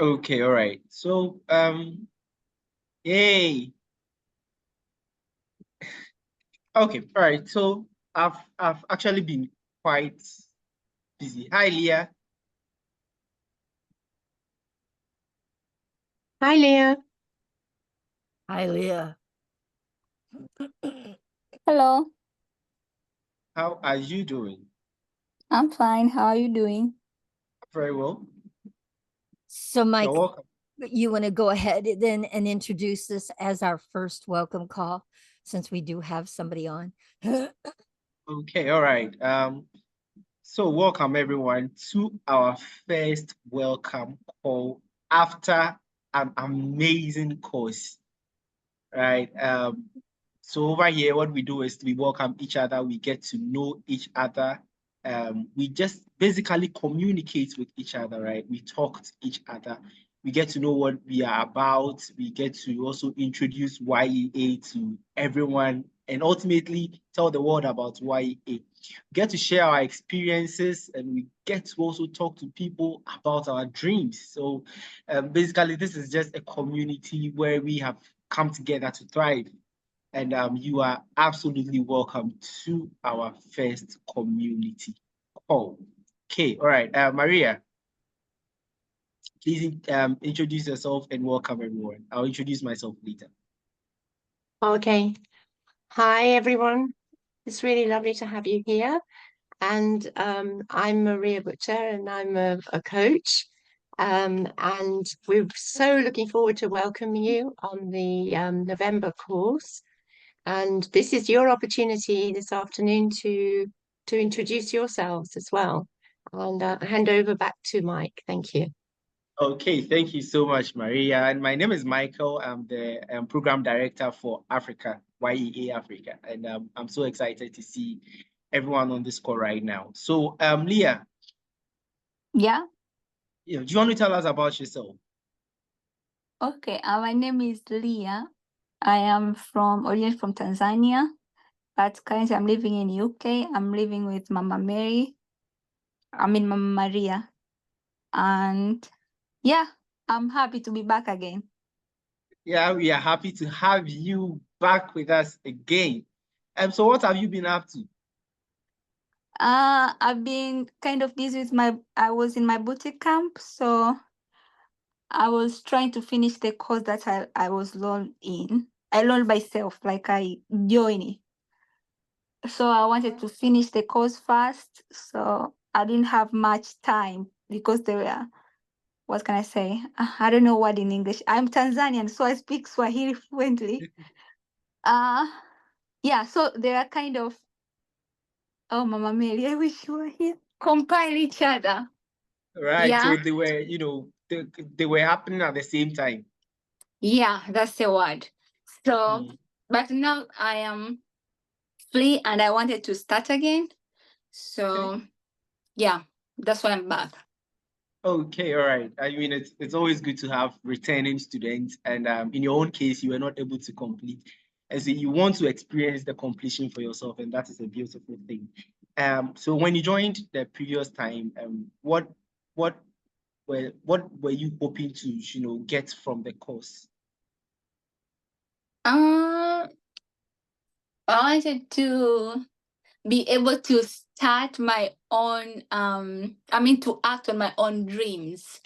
Okay, all right. So, yay. Okay, all right. So I've actually been quite busy. Hi, Leah. Hi, Leah. Hi, Leah. Hello, How are you doing? I'm fine. How are you doing? Very well. So, Mike, You're welcome. you want to go ahead then and introduce this as our first welcome call, since we do have somebody on. Okay, all right. So welcome everyone to our first welcome call after an amazing course, right? So over here, what we do is we welcome each other, we get to know each other. We just basically communicate with each other, right? We talk to each other. We get to know what we are about. We get to also introduce Y.E.A. to everyone and ultimately tell the world about Y.E.A. We get to share our experiences and we get to also talk to people about our dreams. So basically, this is just a community where we have come together to thrive. And you are absolutely welcome to our first community call. Okay, all right. Maria, please introduce yourself and welcome everyone. I'll introduce myself later. Okay. Hi, everyone. It's really lovely to have you here. And I'm Maria Butcher, and I'm a coach. And we're so looking forward to welcoming you on the November course. And this is your opportunity this afternoon to introduce yourselves as well. And I hand over back to Mike. Thank you. Okay, thank you so much, Maria. And my name is Michael. I'm the program director for Africa, Y.E.A. Africa. And I'm so excited to see everyone on this call right now. So, Leah, Yeah. do you want to tell us about yourself? Okay. My name is Leah. I am originally from Tanzania, but currently I'm living in UK. I'm living with Mama Mary. Mama Maria. And yeah, I'm happy to be back again. Yeah, we are happy to have you back with us again. So what have you been up to? I've been kind of busy with I was in my boutique camp, so I was trying to finish the course that I was learned in. I learned myself, like I joined it. So I wanted to finish the course fast. So I didn't have much time because there were, what can I say? I don't know what in English. I'm Tanzanian, so I speak Swahili fluently. Yeah, so they are kind of, oh, Mama Mary, I wish you were here. Compile each other. Right, Yeah. so they were, they were happening at the same time. Yeah, that's the word. So, but now I am free and I wanted to start again. So, yeah, that's why I'm back. Okay, all right. I mean, it's always good to have returning students, and in your own case, you were not able to complete, and so you want to experience the completion for yourself, and that is a beautiful thing. So when you joined the previous time, what were you hoping to get from the course? I wanted to be able to start my own, to act on my own dreams.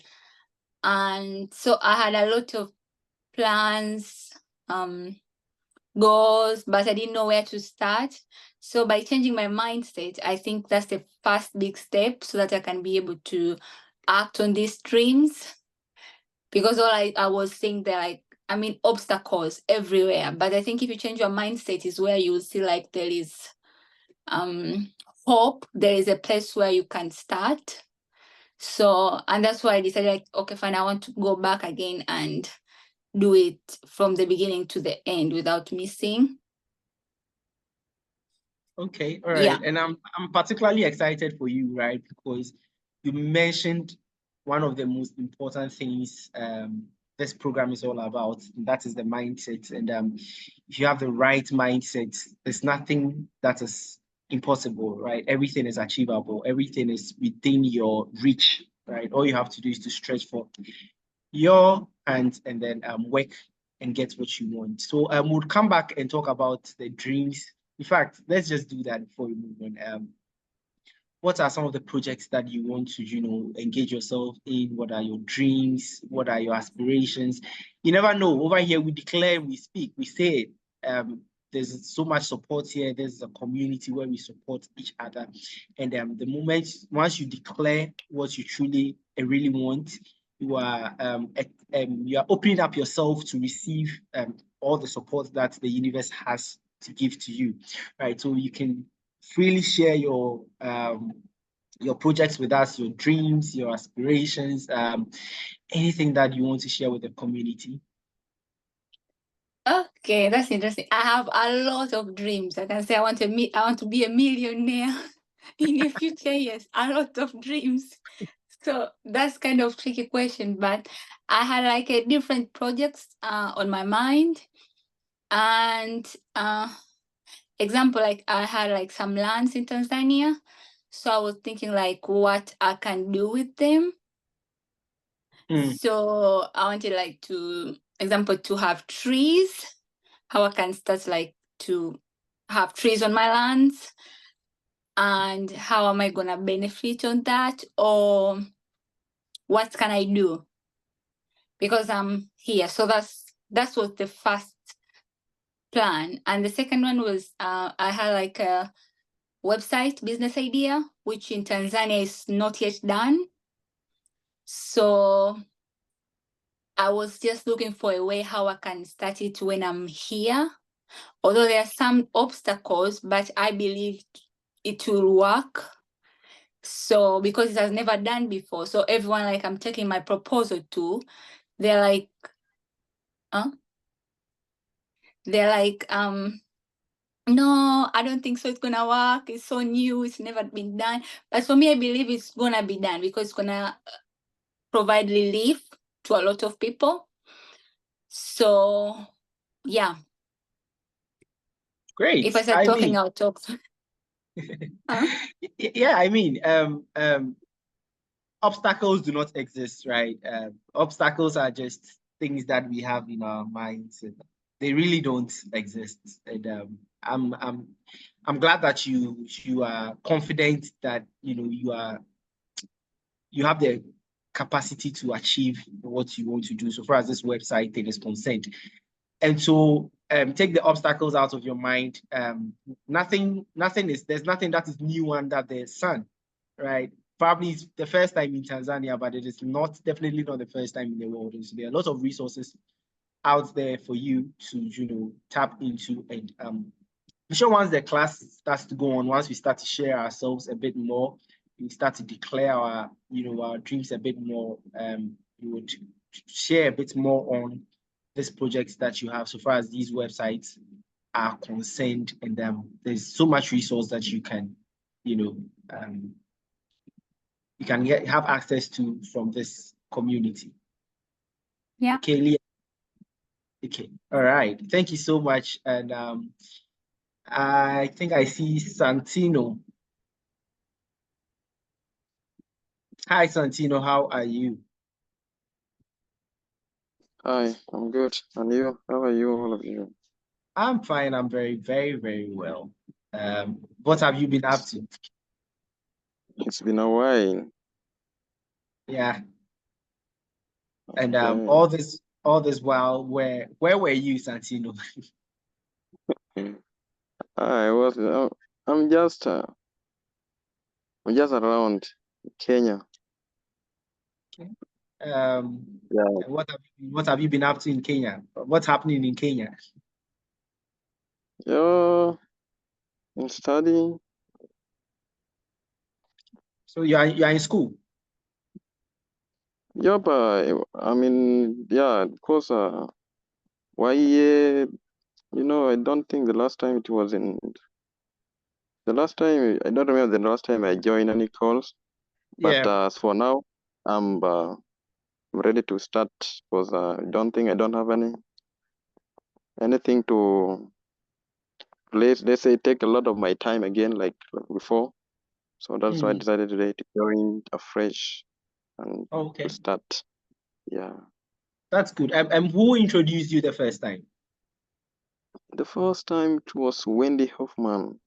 And so I had a lot of plans, goals, but I didn't know where to start. So by changing my mindset, I think that's the first big step so that I can be able to act on these dreams. Because all I was saying there, obstacles everywhere. But I think if you change your mindset is where you will see like there is hope. There is a place where you can start. So, and that's why I decided, like, okay, fine, I want to go back again and do it from the beginning to the end without missing. Okay, all right. Yeah. And I'm particularly excited for you, right? Because you mentioned one of the most important things this program is all about, and that is the mindset. And if you have the right mindset, there's nothing that is impossible, right? Everything is achievable. Everything is within your reach, right? All you have to do is to stretch for your hands and then work and get what you want. So we'll come back and talk about the dreams. In fact, let's just do that before we move on. What are some of the projects that you want to, engage yourself in? What are your dreams? What are your aspirations? You never know. Over here, we declare, we speak, we say it. There's so much support here. There's a community where we support each other. And the moment, once you declare what you truly really want, you are opening up yourself to receive all the support that the universe has to give to you, right? So you can freely share your projects with us, your dreams, your aspirations, anything that you want to share with the community. Okay, that's interesting. I have a lot of dreams. I can say I want to be a millionaire in the future. Yes, a lot of dreams. So that's kind of tricky question, but I had like a different projects on my mind, and example, like I had like some lands in Tanzania, so I was thinking like what I can do with them. So I wanted like to have trees, how I can start like to have trees on my lands, and how am I gonna benefit on that, or what can I do because I'm here. So that was the first plan, and the second one was I had like a website business idea, which in Tanzania is not yet done. So I was just looking for a way how I can start it when I'm here. Although there are some obstacles, but I believe it will work. So because it has never done before, so everyone like I'm taking my proposal to, they're like, no, I don't think so. It's gonna work. It's so new. It's never been done. But for me, I believe it's gonna be done because it's gonna provide relief to a lot of people. So, yeah. Great. If I start talking, I'll talk. Yeah, I mean, obstacles do not exist, right? Obstacles are just things that we have in our minds, and they really don't exist. And I'm glad that you are confident that you have the capacity to achieve what you want to do so far as this website thing is concerned. And so take the obstacles out of your mind. There's nothing that is new under the sun, right? Probably it's the first time in Tanzania, but it is definitely not the first time in the world. And so there are a lot of resources out there for you to tap into. And I'm sure once the class starts to go on, once we start to share ourselves a bit more, we start to declare our dreams a bit more, we would share a bit more on these projects that you have so far as these websites are concerned. And there's so much resource that you can have access to from this community. Yeah. Okay, Leah. Okay. All right. Thank you so much. And I think I see Santino. Hi, Santino. How are you? Hi, I'm good. And you? How are you, all of you? I'm fine. I'm very, very, very well. What have you been up to? It's been a while. Yeah. And Okay. all this while, where were you, Santino? I'm just around Kenya. Okay. Yeah. What have you been up to in Kenya? What's happening in Kenya? I'm studying. So you are in school? Yep. Of course. Y.E.A. I don't think the last time it was in. The last time I don't remember the last time I joined any calls. But Yeah. as for now, I'm ready to start because I don't think I don't have anything to let's say take a lot of my time again, like before. So that's why I Mm. decided today to join afresh and Okay, start. Yeah. that's good. And who introduced you the first time? The first time it was Wendy Hoffman.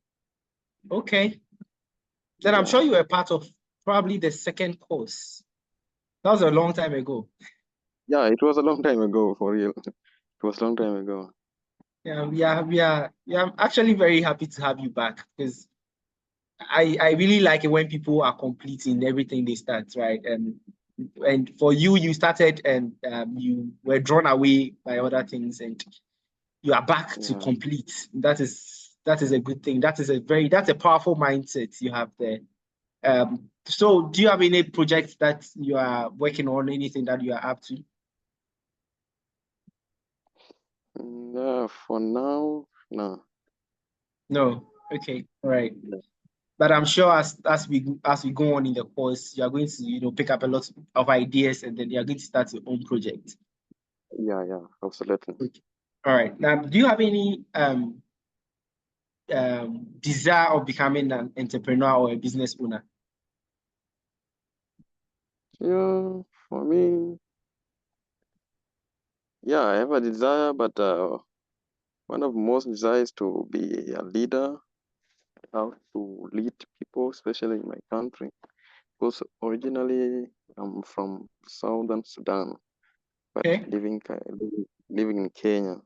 Okay, then I'm Yeah. sure you were part of probably the second course. That was a long time ago. Yeah, it was a long time ago, for real. It was a long time ago. Yeah. I'm actually very happy to have you back because I really like it when people are completing everything they start, right? And for you, you started and you were drawn away by other things, and you are back to Yeah. complete. That is a good thing. That's a powerful mindset you have there. So do you have any projects that you are working on, anything that you are up to? Yeah, for now, no. No. Okay. All right. Yeah, But I'm sure as we go on in the course, you are going to pick up a lot of ideas, and then you are going to start your own project. yeah, absolutely. Okay. All right. Now, do you have any desire of becoming an entrepreneur or a business owner? Yeah, for me, yeah, I have a desire, but one of most desires to be a leader, how to lead people, especially in my country. Because originally I'm from Southern Sudan, but Okay. living in Kenya.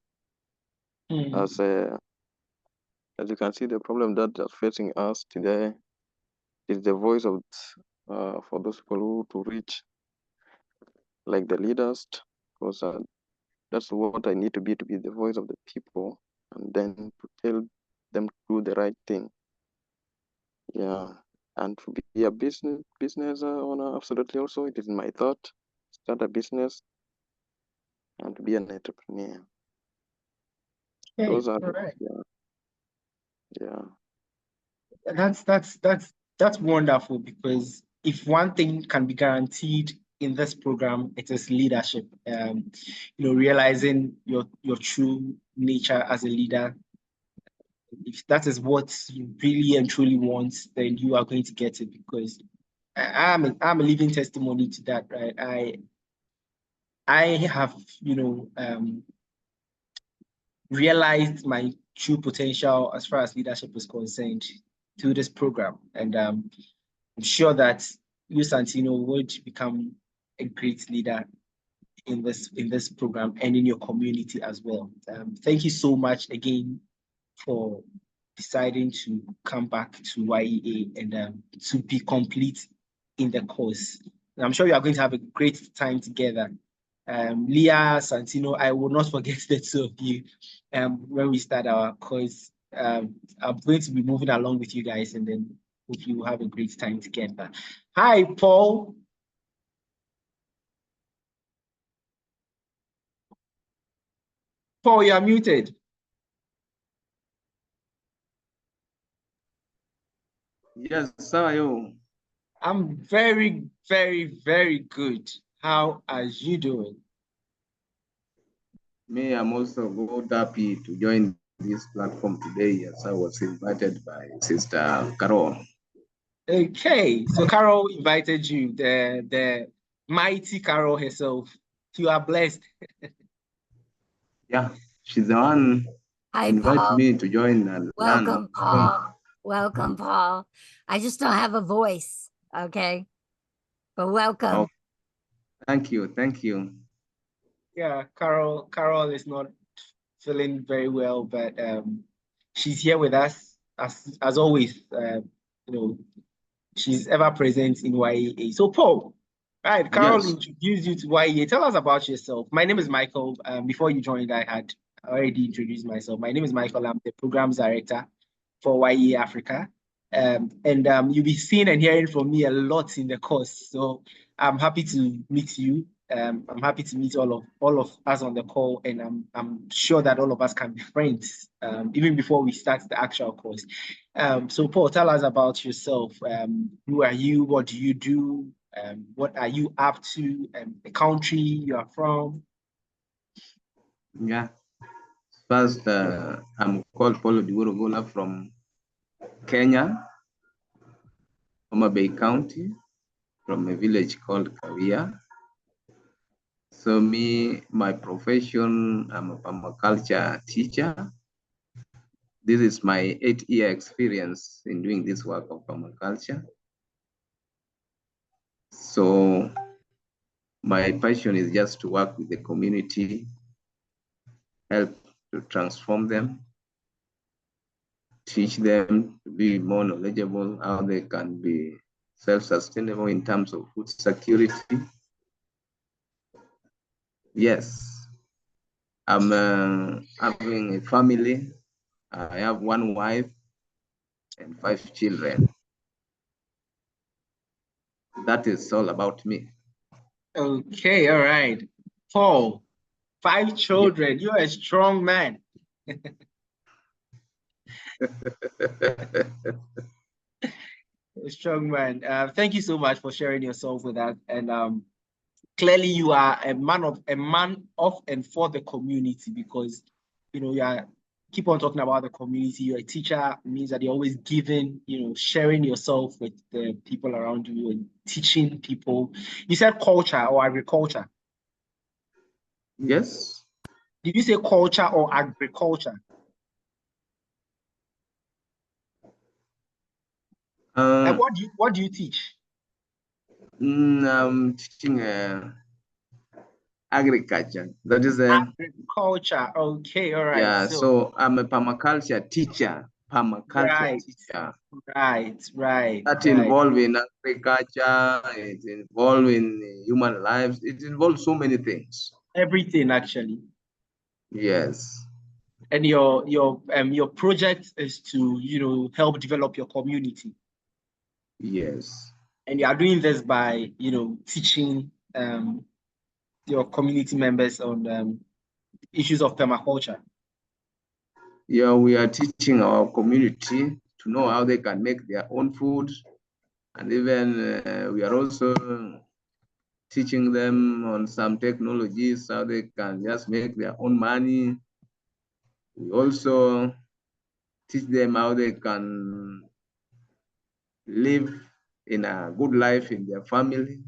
Hmm. As you can see, the problem that is facing us today is the voice of for those people who to reach like the leaders, because that's what I need to be the voice of the people, and then to tell them to do the right thing. Yeah, and to be a business owner, absolutely. Also, it is my thought start a business and to be an entrepreneur. Okay. Those are All right. yeah. That's wonderful, because if one thing can be guaranteed in this program, it is leadership. Realizing your true nature as a leader. If that is what you really and truly want, then you are going to get it, because I'm a living testimony to that, right? I have realized my true potential as far as leadership is concerned through this program, and I'm sure that you, Santino, would become a great leader in this program and in your community as well. Thank you so much again for deciding to come back to Y.E.A. and to be complete in the course. And I'm sure you are going to have a great time together. Leah, Santino, I will not forget the two of you when we start our course. I'm going to be moving along with you guys, and then hope you have a great time together. Hi, Paul. Paul, you are muted. Yes, how are you? I'm very, very, very good. How are you doing? Me, I'm also good happy to join this platform today as I was invited by Sister Carol. Okay, so Carol invited you, the mighty Carol herself. You are blessed. Yeah, she's the one Hi, invited Paul. me to join and learn. Welcome, Paul. Welcome, Paul. I just don't have a voice, okay? But welcome. Oh, thank you. Yeah, Carol is not feeling very well, but she's here with us as always. She's ever present in Y.E.A. So Paul, right, Carol Yes, introduced you to Y.E.A. Tell us about yourself. My name is Michael. Before you joined, I had already introduced myself. My name is Michael. I'm the programs director for Y.E.A. Africa. And you'll be seeing and hearing from me a lot in the course. So I'm happy to meet you. I'm happy to meet all of us on the call, and I'm sure that all of us can be friends even before we start the actual course. So Paul, tell us about yourself. Who are you? What do you do? What are you up to? The country you are from? yeah. First, I'm called Paulo Digorogola from Kenya, Homa Bay County, from a village called Kawia. So my profession, I'm a permaculture teacher. This is my 8-year experience in doing this work of permaculture. So my passion is just to work with the community, help to transform them, teach them to be more knowledgeable, how they can be self-sustainable in terms of food security. Yes, I'm having a family. I have one wife and 5 children. That is all about me. Okay, all right. Paul, 5 children. You're a strong man. A strong man. Thank you so much for sharing yourself with us. And clearly, you are a man of and for the community, because you are keep on talking about the community. You're a teacher, means that you're always giving, sharing yourself with the people around you and teaching people. You said culture or agriculture. Yes. Did you say culture or agriculture? And what do you teach? I'm teaching agriculture. That is agriculture. Okay, all right. Yeah, so I'm a permaculture teacher. Right. That involved in agriculture, it's involved in human lives, it involves so many things. Everything, actually. Yes. And your project is to help develop your community. Yes. And you are doing this by teaching your community members on issues of permaculture. Yeah, we are teaching our community to know how they can make their own food, and even we are also teaching them on some technologies how they can just make their own money. We also teach them how they can live in a good life in their family.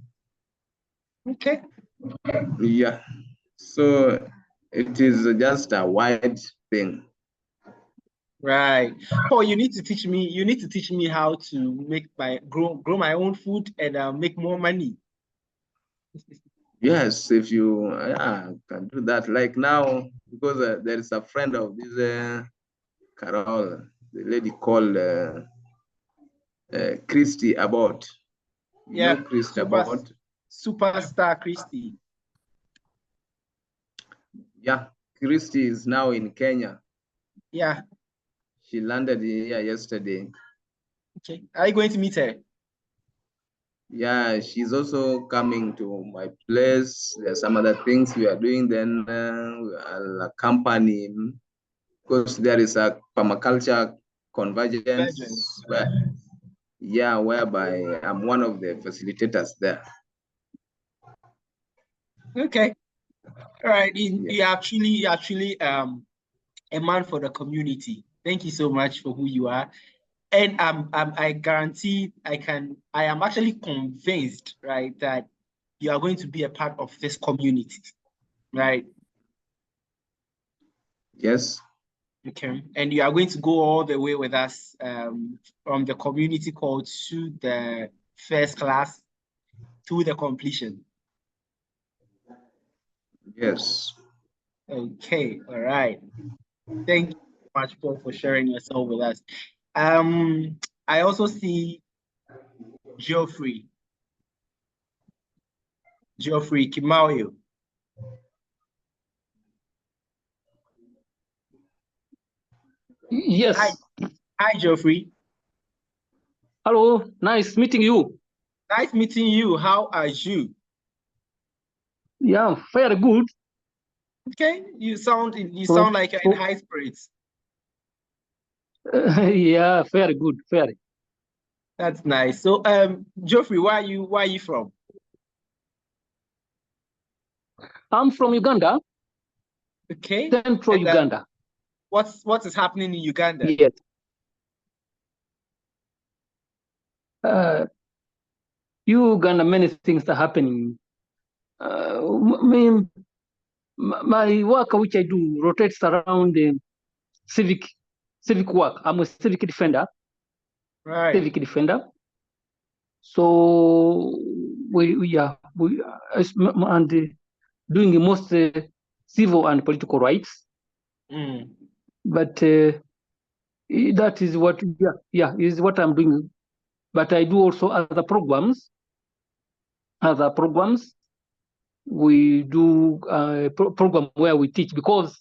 Okay. Yeah. So it is just a wide thing. Right. Paul, you need to teach me how to make grow my own food and make more money. Yes, if you can do that. Like now, because there is a friend of this Carol, the lady called Christy Abbott. You know Christy Abbott? Superstar Christy. Yeah, Christy is now in Kenya. Yeah. She landed here yesterday. Okay. Are you going to meet her? Yeah, she's also coming to my place. There's some other things we are doing. Then I'll accompany him, because there is a permaculture convergence. Whereby I'm one of the facilitators there. Okay. All right. You're actually a man for the community. Thank you so much for who you are. And I guarantee I am actually convinced, right, that you are going to be a part of this community, right? Yes. Okay. And you are going to go all the way with us from the community call to the first class to the completion. Yes. Okay. All right. Thank you so much, Paul, for sharing yourself with us. I also see Geoffrey Kimauyo. Yes. Hi, Geoffrey. Hello. Nice meeting you. Nice meeting you. How are you? Yeah, very good. Okay. You sound like you're in high spirits. Yeah, very good. Very. That's nice. So, Geoffrey, where are you from? I'm from Uganda. Okay. Central Uganda. what is happening in Uganda? Yes. Uganda, many things are happening. My work, which I do, rotates around civic work. I'm a civic defender. Right. Civic defender. So we are doing the most civil and political rights. But that is what is what I'm doing. But I do also other programs. We do a program where we teach, because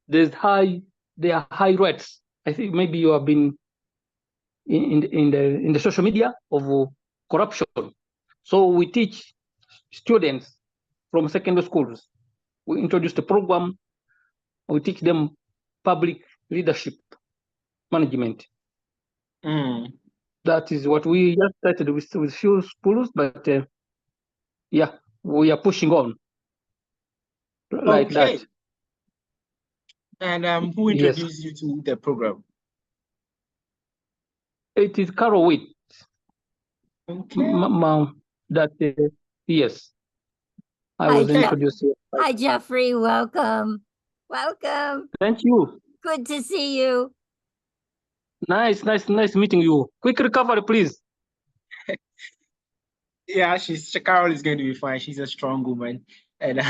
there are high rates. I think maybe you have been in the social media of corruption. So we teach students from secondary schools. We introduce the program. We teach them public leadership management. That is what we just started with few schools, but yeah, we are pushing on like that. And who introduced you to the program? It is Carol Witt. That yes, I was introduced here. Hi, Jeffrey. Welcome. Welcome. Thank you. Good to see you. Nice meeting you. Quick recovery, please. Yeah, Carol is going to be fine. She's a strong woman, and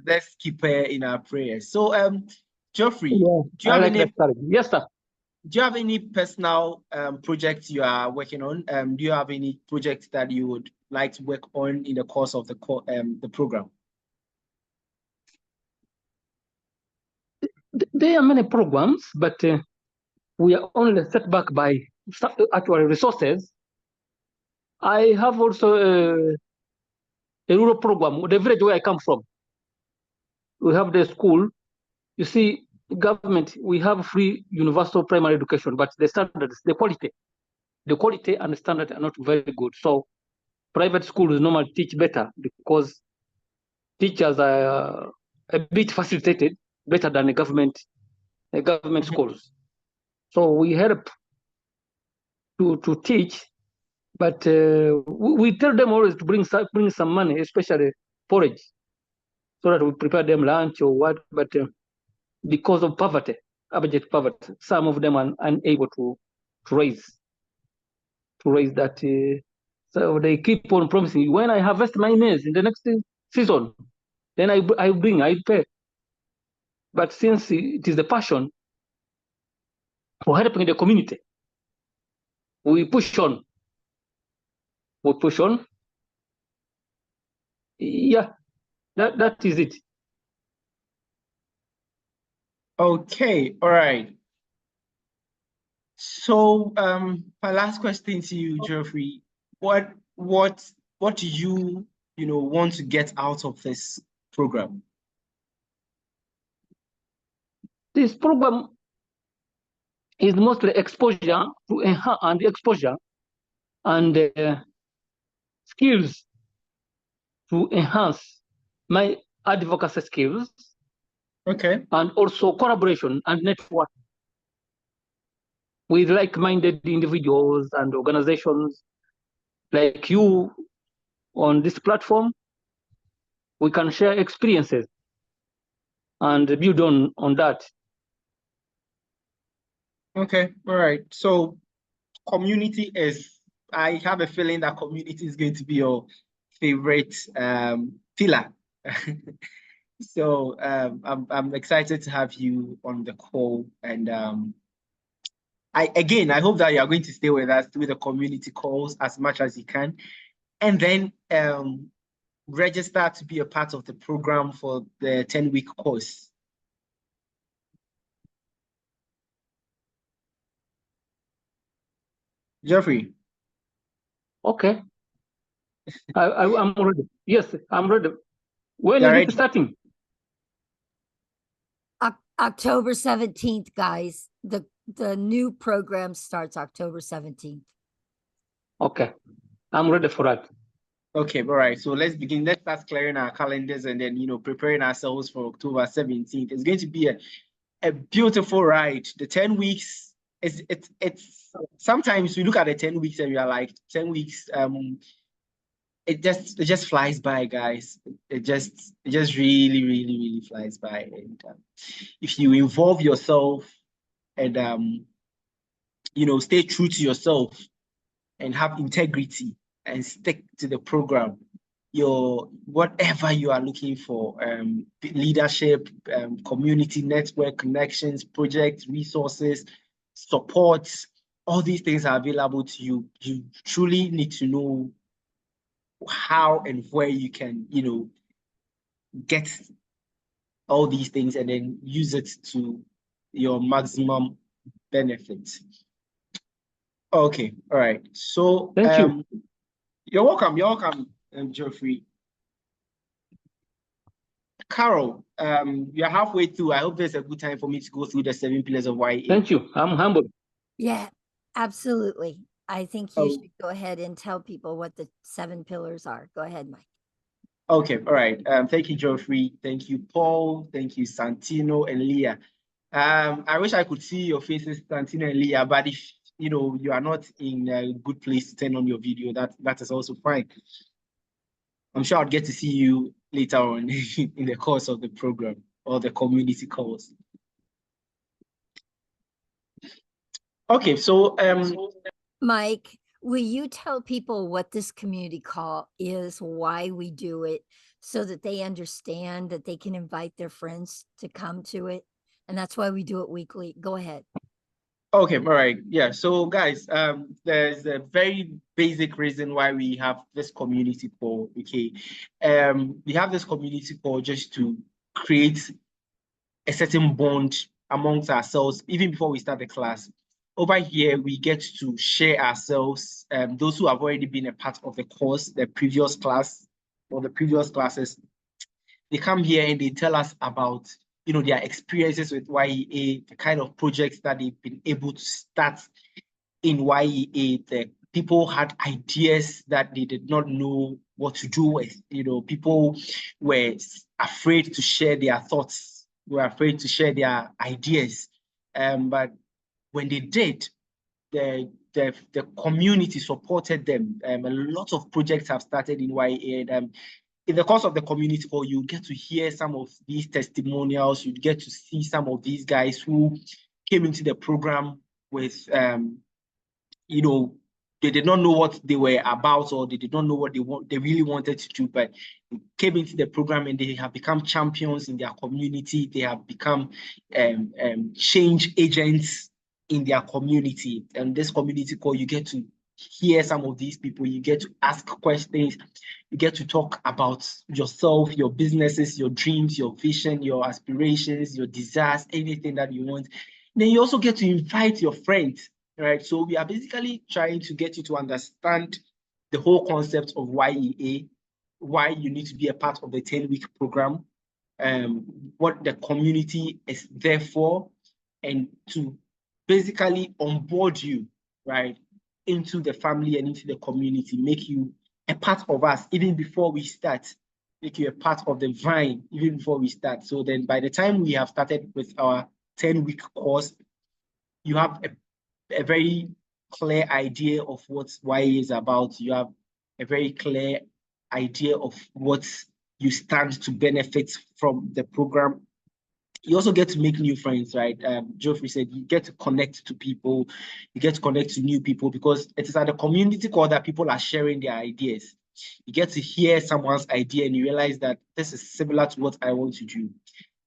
let's keep her in our prayers. So, Geoffrey, do you have any? Yes, sir. Do you have any personal projects you are working on? Do you have any projects that you would like to work on in the course of the program? There are many programs, but we are only set back by actual resources. I have also a rural program, the village where I come from. We have the school. You see, government, we have free universal primary education, but the standards, the quality and the standard are not very good. So private schools normally teach better because teachers are a bit facilitated better than the government schools. So we help to teach, but we tell them always to bring some money, especially porridge, so that we prepare them lunch or what. But because of poverty, abject poverty, some of them are unable to raise that. So they keep on promising, when I harvest my maize in the next season, then I pay. But since it is the passion for helping the community, we push on. Yeah, that is it. Okay, all right. So my last question to you, Geoffrey, what do you want to get out of this program? This program is mostly exposure to enhance and skills to enhance my advocacy skills. Okay. And also collaboration and network with like-minded individuals and organizations like you on this platform. We can share experiences and build on that. Okay, all right. So community I have a feeling that community is going to be your favorite pillar. So I'm excited to have you on the call, and I hope that you are going to stay with us through the community calls as much as you can, and then register to be a part of the program for the 10-week course. Geoffrey. Okay. I'm ready. Yes, I'm ready. When is it starting? October 17th, guys. The new program starts October 17th. Okay. I'm ready for that. Okay, all right. So let's begin. Let's start clearing our calendars and then, preparing ourselves for October 17th. It's going to be a beautiful ride. The 10 weeks, it's sometimes we look at the 10 weeks and we are like, 10 weeks, it just flies by, guys. It just really, really, really flies by. And if you involve yourself and, stay true to yourself and have integrity and stick to the program, whatever you are looking for, leadership, community network connections, project resources, support, all these things are available to you. You truly need to know how and where you can, get all these things and then use it to your maximum benefit. Okay, all right. So Thank you. You're welcome, Geoffrey. Carol, you're halfway through. I hope there's a good time for me to go through the 7 pillars of Y.E.A. Thank you. I'm humbled. Yeah, absolutely. I think you Oh. should go ahead and tell people what the 7 pillars are. Go ahead, Mike. Okay, all right. Thank you, Geoffrey. Thank you, Paul. Thank you, Santino and Leah. I wish I could see your faces, Santino and Leah, but if you are not in a good place to turn on your video, that is also fine. I'm sure I'll get to see you later on in the course of the program or the community calls. Okay, so Mike, will you tell people what this community call is, why we do it, so that they understand that they can invite their friends to come to it? And that's why we do it weekly. Go ahead. Okay, all right. Yeah. So guys, there's a very basic reason why we have this community call. Okay. We have this community call just to create a certain bond amongst ourselves, even before we start the class. Over here, we get to share ourselves. Those who have already been a part of the course, the previous class or the previous classes, they come here and they tell us about their experiences with Y.E.A., the kind of projects that they've been able to start in Y.E.A. The people had ideas that they did not know what to do with. People were afraid to share their thoughts, were afraid to share their ideas. But when they did, the community supported them. A lot of projects have started in Y.E.A. And in the course of the community call, you get to hear some of these testimonials. You get to see some of these guys who came into the program with, they did not know what they were about, or they did not know what they really wanted to do, but they came into the program and they have become champions in their community. They have become change agents in their community. And this community call, you get to hear some of these people. You get to ask questions. You get to talk about yourself, your businesses, your dreams, your vision, your aspirations, your desires, anything that you want. Then you also get to invite your friends, right? So we are basically trying to get you to understand the whole concept of Y.E.A., why you need to be a part of the 10-week program, what the community is there for, and to basically onboard you, right, into the family and into the community, make you a part of us even before we start, make you a part of the vine even before we start. So then by the time we have started with our 10-week course, you have a very clear idea of what Y.E.A. is about. You have a very clear idea of what you stand to benefit from the program. You also get to make new friends, right? Geoffrey said you get to connect to people, you get to connect to new people, because it is at the community call that people are sharing their ideas. You get to hear someone's idea and you realize that this is similar to what I want to do.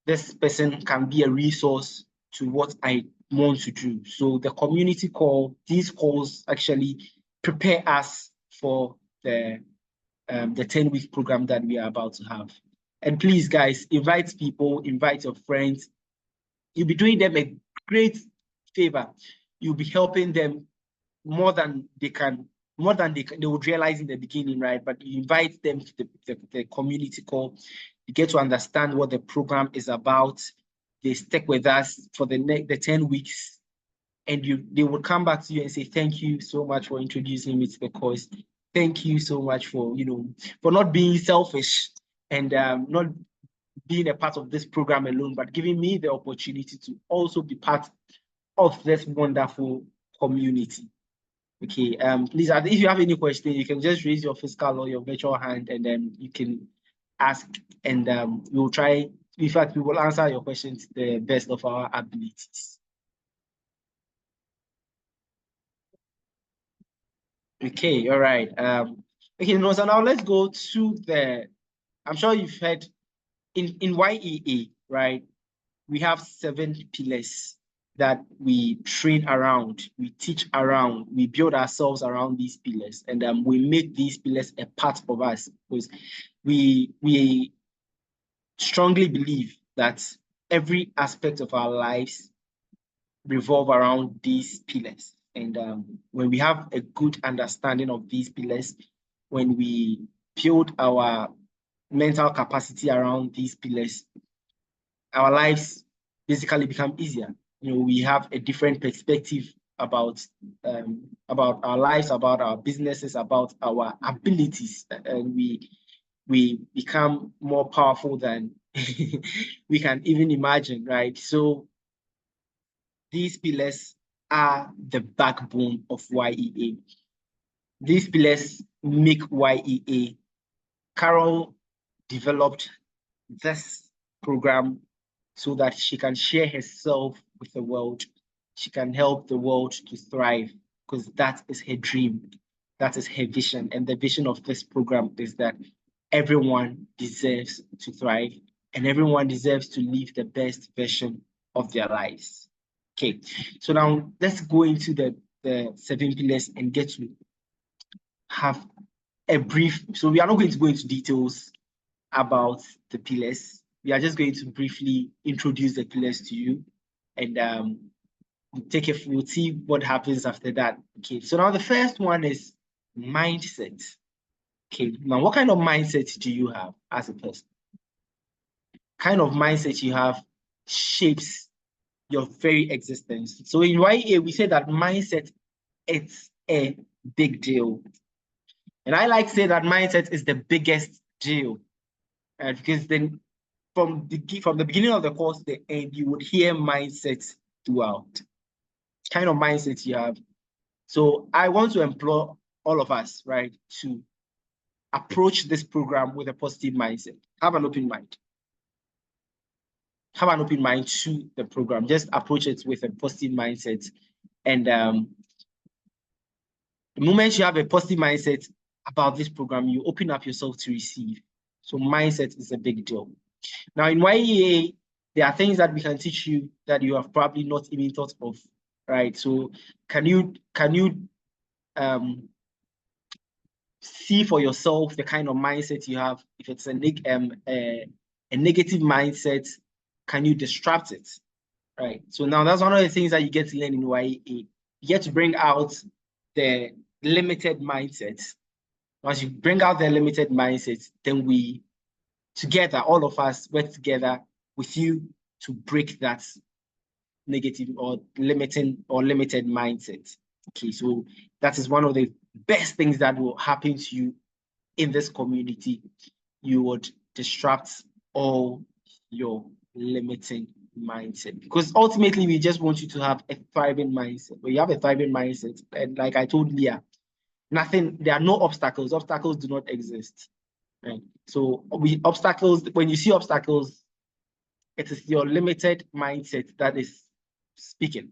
This person can be a resource to what I want to do. So the community call, these calls actually prepare us for the 10-week program that we are about to have. And please, guys, invite people, invite your friends. You'll be doing them a great favor. You'll be helping them more than they would realize in the beginning, right? But you invite them to the community call. You get to understand what the program is about. They stick with us for the 10 weeks, and they will come back to you and say, thank you so much for introducing me to the course. thank you so much for, for not being selfish and not being a part of this program alone, but giving me the opportunity to also be part of this wonderful community. Okay, please, if you have any question, you can just raise your physical or your virtual hand, and then you can ask, and we'll try. In fact, we will answer your questions to the best of our abilities. Okay, all right. Okay, so now let's go to I'm sure you've heard in Y.E.A., right? We have 7 pillars that we train around, we teach around, we build ourselves around these pillars, and we make these pillars a part of us, because we strongly believe that every aspect of our lives revolve around these pillars. And when we have a good understanding of these pillars, when we build our mental capacity around these pillars, our lives basically become easier. We have a different perspective about our lives, about our businesses, about our abilities, and we become more powerful than we can even imagine, right? So these pillars are the backbone of Y.E.A. These pillars make Y.E.A. Carol developed this program so that she can share herself with the world. She can help the world to thrive, because that is her dream. That is her vision. And the vision of this program is that everyone deserves to thrive, and everyone deserves to live the best version of their lives. Okay, so now let's go into the 7 pillars and get to have a brief. So we are not going to go into details about the pillars. We are just going to briefly introduce the pillars to you, and we'll see what happens after that. Okay, so now the first one is mindset. Okay, now what kind of mindset do you have as a person? Kind of mindset you have shapes your very existence. So in Y.E.A., we say that mindset, it's a big deal. And I like to say that mindset is the biggest deal. Because then from the beginning of the course to the end, you would hear mindset throughout. Kind of mindset you have. So I want to implore all of us, right, to approach this program with a positive mindset. Have an open mind. Have an open mind to the program. Just approach it with a positive mindset. And the moment you have a positive mindset about this program, you open up yourself to receive. So mindset is a big deal. Now in Y.E.A., there are things that we can teach you that you have probably not even thought of, right? So can you see for yourself the kind of mindset you have? If it's a negative mindset, can you disrupt it, right? So now that's one of the things that you get to learn in Y.E.A. You get to bring out the limited mindset. Once you bring out the limited mindset, then we together, all of us work together with you to break that negative or limited mindset. Okay, so that is one of the best things that will happen to you in this community. You would disrupt all your limiting mindset, because ultimately we just want you to have a thriving mindset. When you have a thriving mindset, and like I told Leah, there are no obstacles. Obstacles do not exist. Right. So when you see obstacles, it is your limited mindset that is speaking.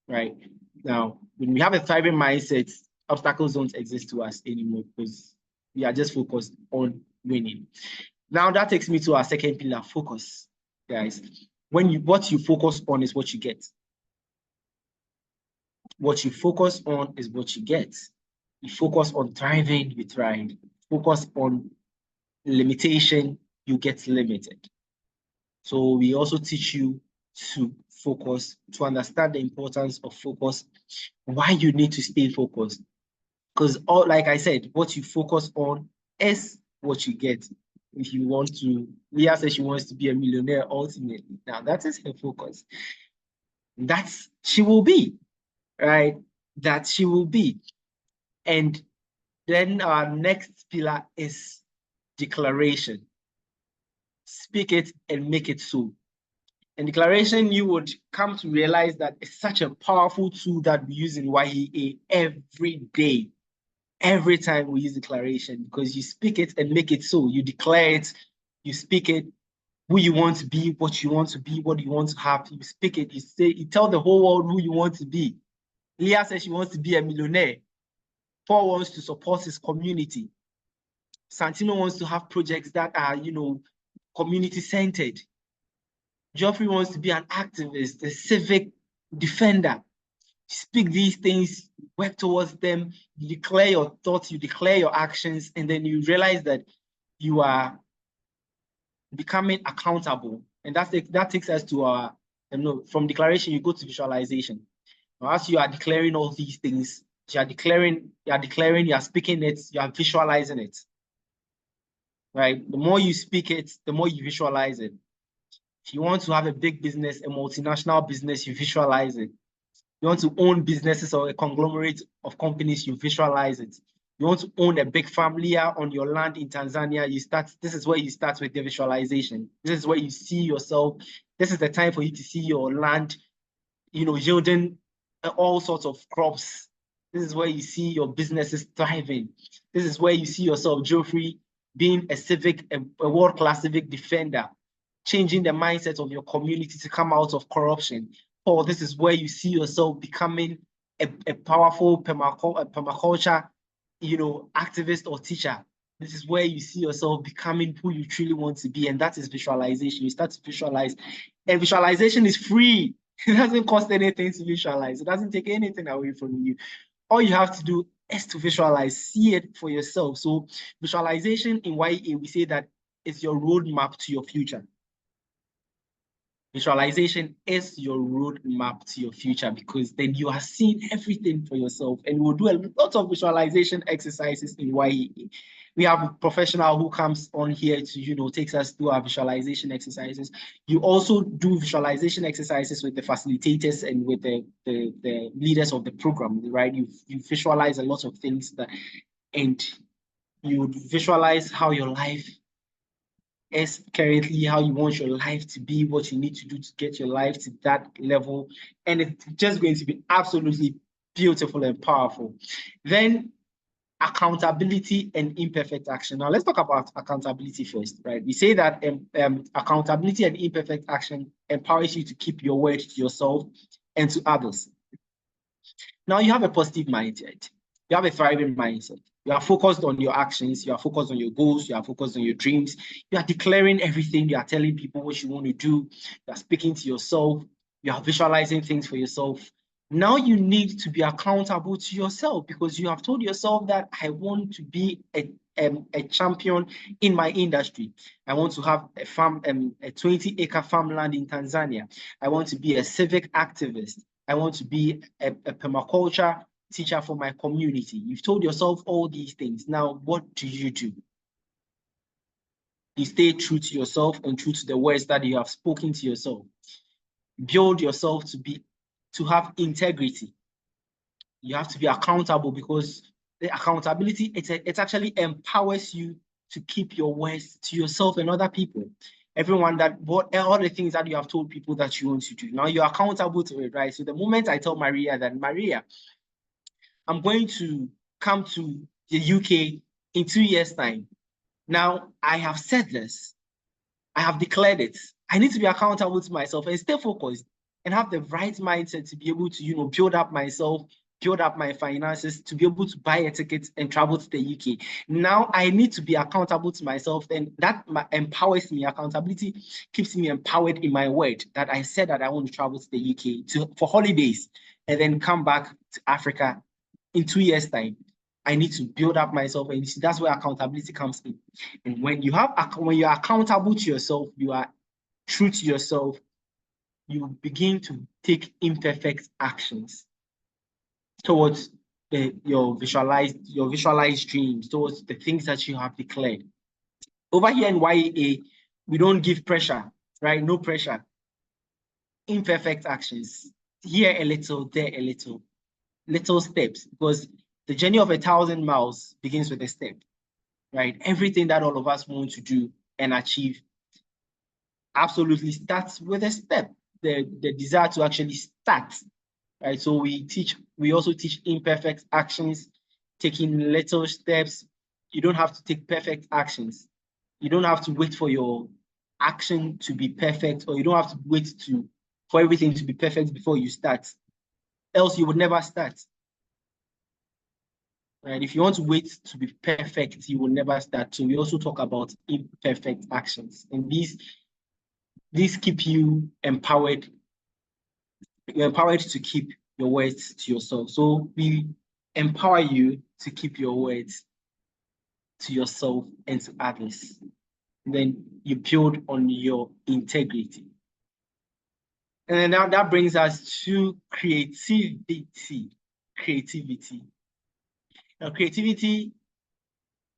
Right. Now, when we have a thriving mindset, obstacles don't exist to us anymore, because we are just focused on winning. Now that takes me to our second pillar, focus. Guys, what you focus on is what you get. What you focus on is what you get. You focus on thriving, you thrive. Focus on limitation, you get limited. So we also teach you to focus, to understand the importance of focus, why you need to stay focused. Because like I said, what you focus on is what you get. If you want to, Leah says she wants to be a millionaire ultimately. Now that is her focus. She will be, right? That she will be. And Then our next pillar is declaration. Speak it and make it so. And declaration, you would come to realize that it's such a powerful tool that we use in Y.E.A. every day. Every time we use declaration, because you speak it and make it so. You declare it, you speak it, who you want to be, what you want to be, what you want to have. You speak it, you say, you tell the whole world who you want to be. Leah says she wants to be a millionaire. Paul wants to support his community. Santino wants to have projects that are, community-centered. Geoffrey wants to be an activist, a civic defender. Speak these things, work towards them, you declare your thoughts, you declare your actions, and then you realize that you are becoming accountable. And that takes us to our, from declaration, you go to visualization. Now, as you are declaring all these things, you are speaking it, you are visualizing it. Right? The more you speak it, the more you visualize it. If you want to have a big business, a multinational business, you visualize it. You want to own businesses or a conglomerate of companies, you visualize it. You want to own a big family on your land in Tanzania, this is where you start with the visualization. This is where you see yourself. This is the time for you to see your land, yielding all sorts of crops. This is where you see your businesses thriving. This is where you see yourself, Geoffrey, being a world-class civic defender, changing the mindset of your community to come out of corruption. Or this is where you see yourself becoming a powerful permaculture, activist or teacher. This is where you see yourself becoming who you truly want to be, and that is visualization. You start to visualize, and visualization is free. It doesn't cost anything to visualize. It doesn't take anything away from you. All you have to do is to visualize, see it for yourself. So visualization in Y.E.A., we say that it's your roadmap to your future. Visualization is your roadmap to your future, because then you are seeing everything for yourself. And we'll do a lot of visualization exercises in Y.E.A. We have a professional who comes on here to, takes us through our visualization exercises. You also do visualization exercises with the facilitators and with the leaders of the program, right? You visualize a lot of things and you visualize how your life is currently, how you want your life to be, what you need to do to get your life to that level. And it's just going to be absolutely beautiful and powerful. Then accountability and imperfect action. Now let's talk about accountability first, right? We say that accountability and imperfect action empowers you to keep your word to yourself and to others. Now you have a positive mindset. You have a thriving mindset. You are focused on your actions. You are focused on your goals. You are focused on your dreams. You are declaring everything. You are telling people what you want to do. You are speaking to yourself. You are visualizing things for yourself. Now you need to be accountable to yourself, because you have told yourself that I want to be a champion in my industry. I want to have a farm, a 20-acre farmland in Tanzania. I want to be a civic activist. I want to be a permaculture teacher for my community. You've told yourself all these things. Now, what do? You stay true to yourself and true to the words that you have spoken to yourself. Build yourself to have integrity. You have to be accountable, because the accountability, it actually empowers you to keep your words to yourself and other people. All the things that you have told people that you want to do. Now you're accountable to it, right? So the moment I tell Maria that, Maria, I'm going to come to the UK in 2 years' time. Now, I have said this. I have declared it. I need to be accountable to myself and stay focused and have the right mindset to be able to, build up myself, build up my finances, to be able to buy a ticket and travel to the UK. Now, I need to be accountable to myself, and that empowers me. Accountability keeps me empowered in my word that I said that I want to travel to the UK for holidays and then come back to Africa in 2 years' time. I need to build up myself, and that's where accountability comes in. And when you're accountable to yourself, you are true to yourself, you begin to take imperfect actions towards your visualized dreams, towards the things that you have declared. Over here in Y.E.A., we don't give pressure, right? No pressure. Imperfect actions. Here a little, there a little steps, because the journey of 1,000 miles begins with a step, right? Everything that all of us want to do and achieve absolutely starts with a step, the desire to actually start, right? So we also teach imperfect actions, taking little steps. You don't have to take perfect actions. You don't have to wait for your action to be perfect, or you don't have to wait for everything to be perfect before you start. Else you would never start. Right? If you want to wait to be perfect, you will never start. So we also talk about imperfect actions. And these keep you empowered. You're empowered to keep your words to yourself. So we empower you to keep your words to yourself and to others. And then you build on your integrity. And then now that brings us to creativity. Creativity. Now, creativity,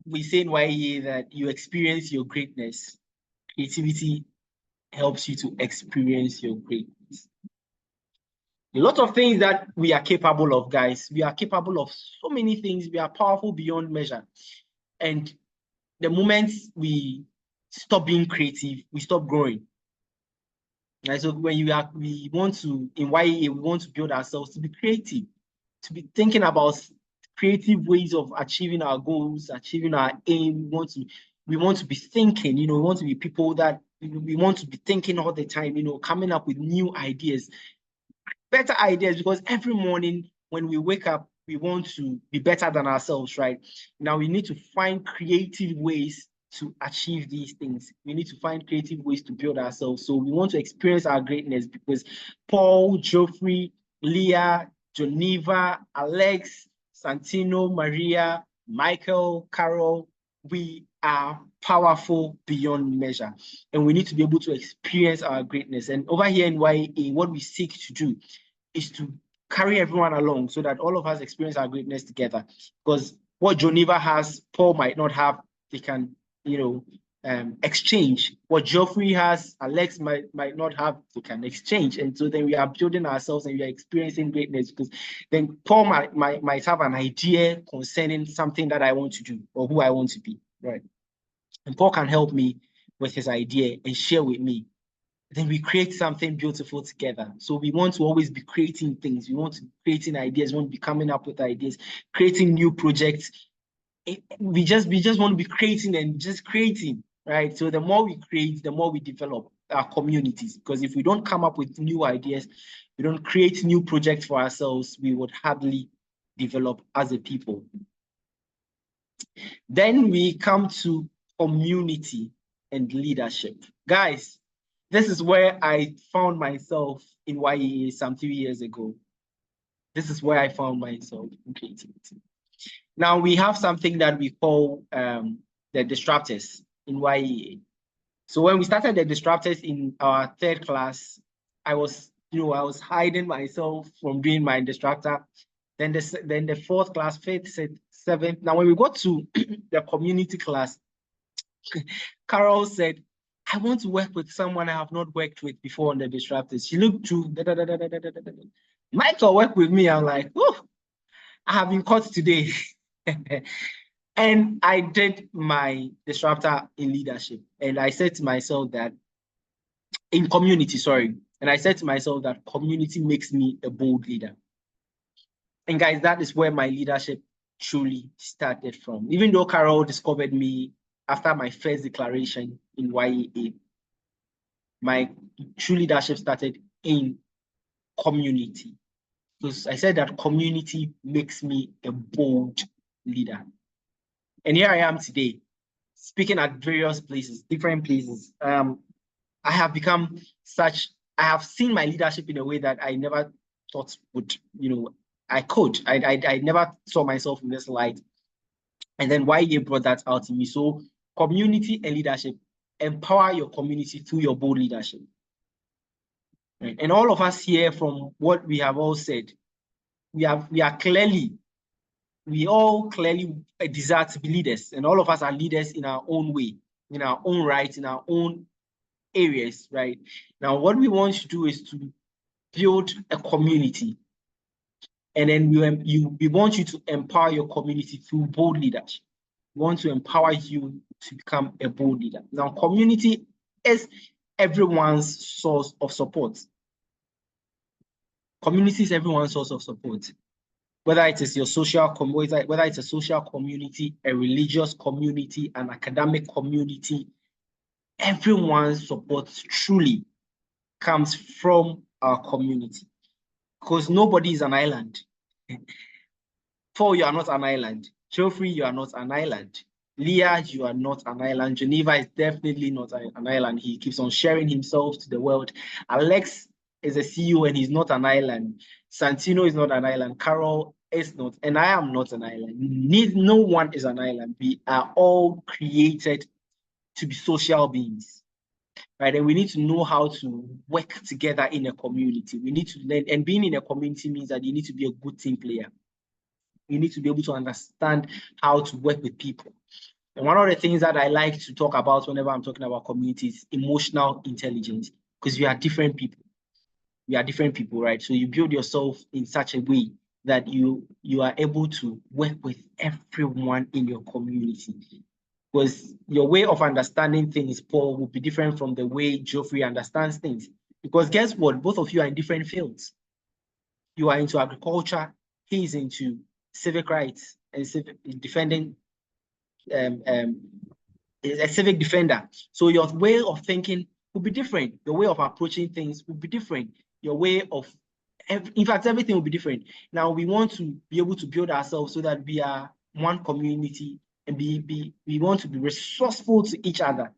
we say in Y.E.A. that you experience your greatness. Creativity helps you to experience your greatness. A lot of things that we are capable of, guys. We are capable of so many things. We are powerful beyond measure. And the moment we stop being creative, we stop growing. Right? So when we want to, in Y.E.A., we want to build ourselves to be creative, to be thinking about creative ways of achieving our goals, achieving our aim. We want to be thinking, we want to be people that we want to be thinking all the time, coming up with new ideas, better ideas, because every morning when we wake up, we want to be better than ourselves, right? Now we need to find creative ways to achieve these things. We need to find creative ways to build ourselves. So we want to experience our greatness, because Paul, Geoffrey, Leah, Geneva, Alex, Santino, Maria, Michael, Carol, we are powerful beyond measure. And we need to be able to experience our greatness. And over here in Y.E.A., what we seek to do is to carry everyone along so that all of us experience our greatness together. Because what Geneva has, Paul might not have. They can, exchange. What Geoffrey has, Alex might not have. They can exchange. And so then we are building ourselves and we are experiencing greatness, because then Paul might have an idea concerning something that I want to do or who I want to be, right? And Paul can help me with his idea and share with me. Then we create something beautiful together. So we want to always be creating things. We want to be creating ideas. We want to be coming up with ideas, creating new projects. We just want to be creating and just creating, right? So the more we create, the more we develop our communities. Because if we don't come up with new ideas, we don't create new projects for ourselves, we would hardly develop as a people. Then we come to community and leadership. Guys, this is where I found myself in Y.E.A. some 3 years ago. This is where I found myself in creativity. Now we have something that we call the disruptors in Y.E.A. So when we started the disruptors in our 3rd class, I was hiding myself from doing my disruptor. Then the 4th class, 5th, 7th. Now when we got to the community class, Carol said, I want to work with someone I have not worked with before on the disruptors. She looked through, Michael work with me. I'm like, oh, I have been caught today. And I did my disruptor in leadership. And I said to myself that in community, and I said to myself that community makes me a bold leader. And guys, that is where my leadership truly started from. Even though Carol discovered me after my first declaration in Y.E.A., my true leadership started in community. Because I said that community makes me a bold leader. And here I am today, speaking at various places, different places. I have become I have seen my leadership in a way that I never thought would, I could. I never saw myself in this light. And then Y.E.A. brought that out to me. So community and leadership, empower your community through your bold leadership. Right? And all of us here, from what we have all said, we all clearly desire to be leaders, and all of us are leaders in our own way, in our own right, in our own areas, right? Now, what we want to do is to build a community And then we want you to empower your community through bold leadership. We want to empower you to become a bold leader. Now, community is everyone's source of support. Community is everyone's source of support. Whether it is your social community, whether it's a social community, a religious community, an academic community, everyone's support truly comes from our community, because nobody is an island. Paul, you are not an island. Geoffrey, you are not an island. Leah, you are not an island. Geneva is definitely not an island. He keeps on sharing himself to the world. Alex is a CEO and he's not an island. Santino is not an island. Carol is not, and I am not an island. No one is an island. We are all created to be social beings, right? And we need to know how to work together in a community. We need to learn, and being in a community means that you need to be a good team player. You need to be able to understand how to work with people. And one of the things that I like to talk about whenever I'm talking about community is emotional intelligence, because we are different people. We are different people, right? So you build yourself in such a way that you are able to work with everyone in your community. Because your way of understanding things, Paul, will be different from the way Geoffrey understands things. Because guess what? Both of you are in different fields. You are into agriculture. He's into civic rights and defending, is a civic defender. So your way of thinking will be different. Your way of approaching things will be different. Your way of, in fact, everything will be different. Now we want to be able to build ourselves so that we are one community, and we want to be resourceful to each other.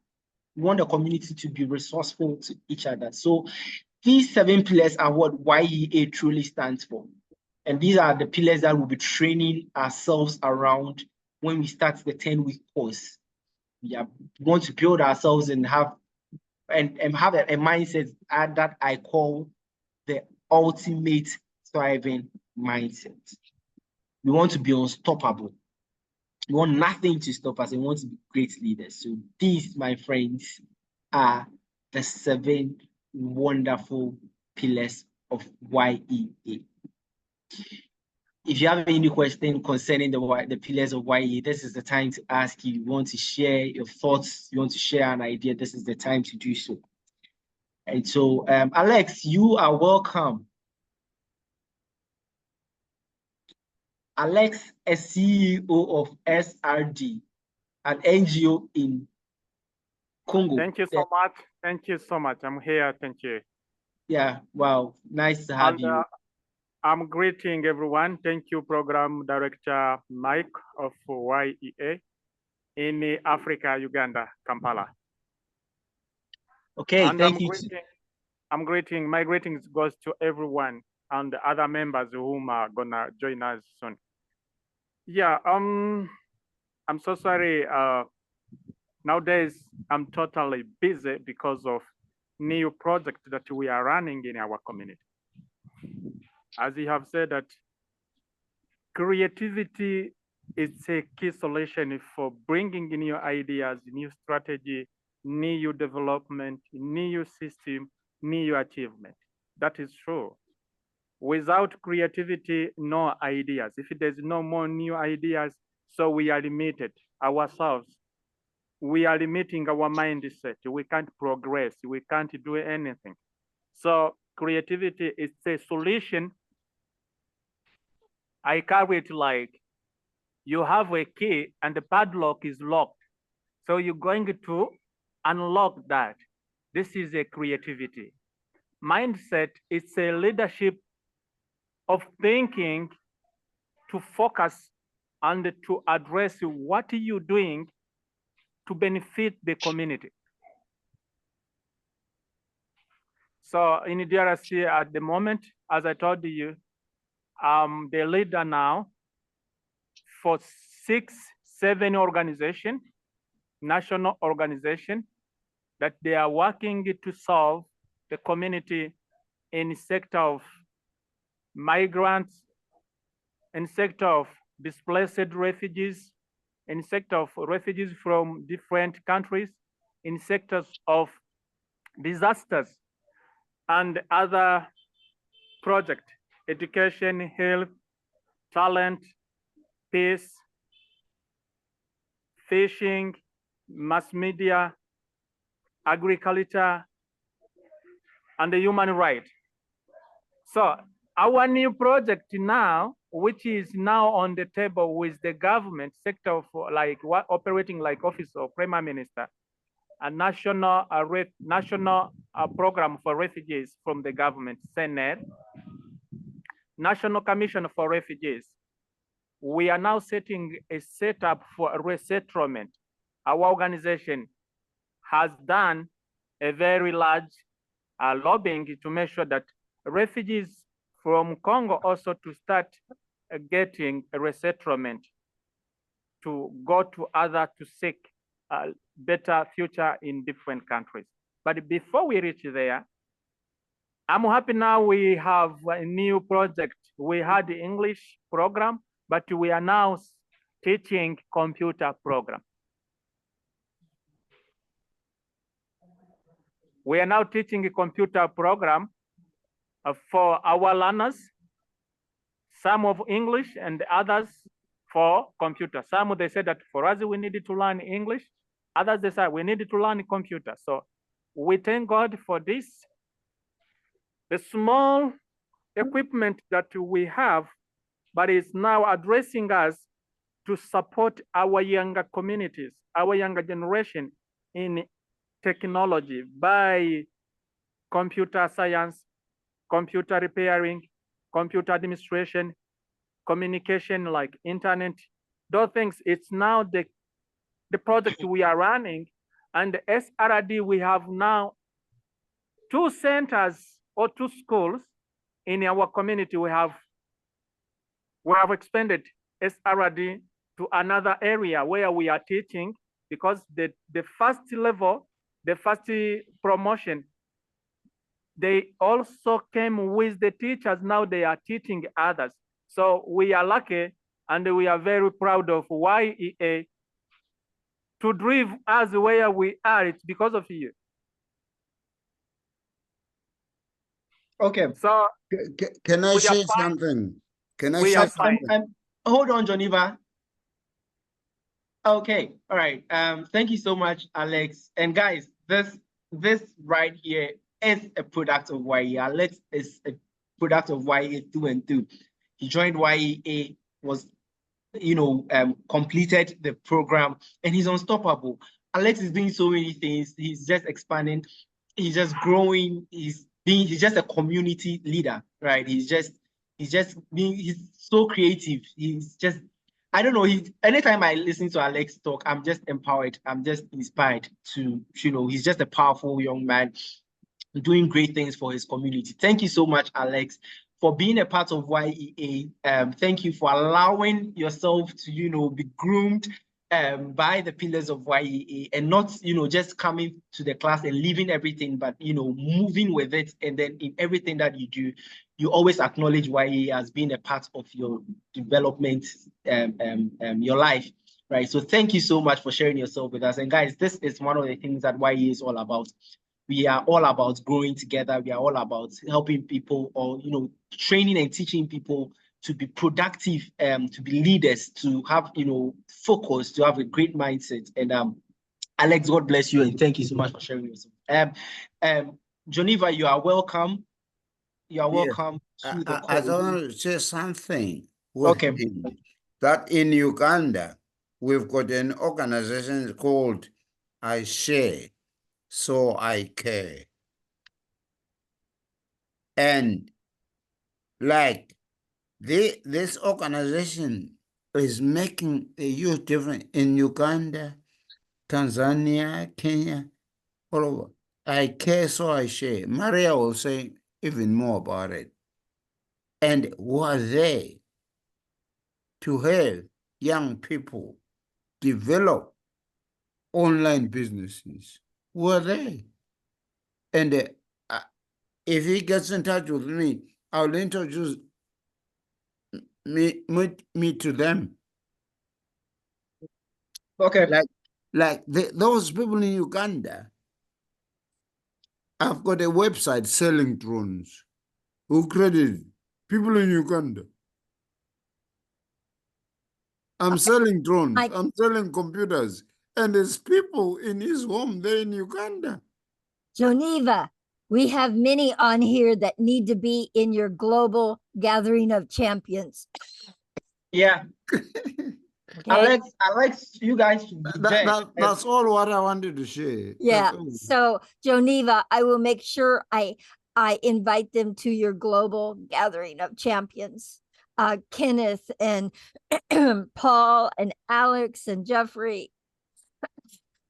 We want the community to be resourceful to each other. So these 7 pillars are what Y.E.A. truly stands for. And these are the pillars that we'll be training ourselves around when we start the 10-week course. We want to build ourselves and have a mindset that I call the ultimate thriving mindset. We want to be unstoppable. We want nothing to stop us. We want to be great leaders. So these, my friends, are the 7 wonderful pillars of Y.E.A. If you have any question concerning the pillars of Y.E.A., this is the time to ask. You want to share your thoughts, you want to share an idea, this is the time to do so. And so, Alex, you are welcome. Alex, a CEO of SRD, an NGO in Congo. Thank you so much. Thank you so much. I'm here. Thank you. Yeah, wow. Nice to have you. I'm greeting everyone. Thank you, Program Director Mike of Y.E.A. in Africa, Uganda, Kampala. Okay, and thank you. I'm greeting, my greetings goes to everyone and the other members whom are gonna join us soon. Yeah, I'm so sorry. Nowadays, I'm totally busy because of new project that we are running in our community. As you have said, that creativity is a key solution for bringing new ideas, new strategy, new development, new system, new achievement. That is true. Without creativity, no ideas. If there's no more new ideas, so we are limited ourselves. We are limiting our mindset. We can't progress. We can't do anything. So creativity is a solution. I carry it like you have a key and the padlock is locked. So you're going to unlock that. This is a creativity. Mindset is a leadership of thinking to focus and to address what you're doing to benefit the community. So in DRC at the moment, as I told you, I'm the leader now for 6, 7 organizations, national organizations, that they are working to solve the community in sector of migrants, in sector of displaced refugees, in sector of refugees from different countries, in sectors of disasters and other projects, education, health, talent, peace, fishing, mass media, agriculture, and the human right. So our new project now, which is now on the table with the government sector for like operating like office of Prime Minister, a national program for refugees from the government, Senate, National Commission for Refugees. We are now setting a setup for a resettlement. Our organization has done a very large lobbying to make sure that refugees from Congo also to start getting a resettlement to go to other to seek a better future in different countries. But before we reach there, I'm happy now we have a new project. We had the English program, but we are now teaching computer program. We are now teaching a computer program for our learners, some of English and others for computer. Some they said that for us we needed to learn English, others they said we needed to learn computer. So we thank God for this. The small equipment that we have, but is now addressing us to support our younger communities, our younger generation in technology by computer science, computer repairing, computer administration, communication like internet, those things. It's now the project we are running, and the SRD, we have now 2 centers or 2 schools in our community. We have expanded SRD to another area where we are teaching, because the first level, the first promotion, they also came with the teachers. Now they are teaching others. So we are lucky, and we are very proud of Y.E.A. to drive us where we are. It's because of you. Okay. So can I say something? Can I say something? Hold on, Geneva. Okay, all right. Thank you so much, Alex. And guys, this right here is a product of Y.E.A. Alex is a product of Y.E.A. through and through. He joined Y.E.A., was, completed the program, and he's unstoppable. Alex is doing so many things. He's just expanding. He's just growing. He's just a community leader, right? He's so creative. He's just, I don't know. Anytime I listen to Alex talk, I'm just empowered. I'm just inspired to, he's just a powerful young man doing great things for his community. Thank you so much, Alex, for being a part of Y.E.A. Thank you for allowing yourself to, be groomed by the pillars of Y.E.A. and not, just coming to the class and leaving everything, but, moving with it. And then in everything that you do, you always acknowledge Y.E.A. as being a part of your development, your life, right? So thank you so much for sharing yourself with us. And guys, this is one of the things that Y.E.A. is all about. We are all about growing together. We are all about helping people, or, training and teaching people to be productive, to be leaders, to have, focus, to have a great mindset. And Alex, God bless you, and thank you so much for sharing yourself. Geneva, you are welcome. You are welcome to the call. I want to say something. Okay. That in Uganda, we've got an organization called I Share, So I Care. And like this organization is making a huge difference in Uganda, Tanzania, Kenya, all over. I care, so I share. Maria will say even more about it. And who are they to help young people develop online businesses? Who are they? And if he gets in touch with me, I'll introduce me to them. Okay. Like those people in Uganda, I've got a website selling drones. Who credited? People in Uganda. I'm selling drones. Mike. I'm selling computers. And there's people in his home there in Uganda. Geneva, we have many on here that need to be in your global gathering of champions. Yeah. Okay. Alex, you guys should be there. That's all what I wanted to share. Yeah. So Geneva, I will make sure I invite them to your global gathering of champions. Kenneth and Paul and Alex and Jeffrey.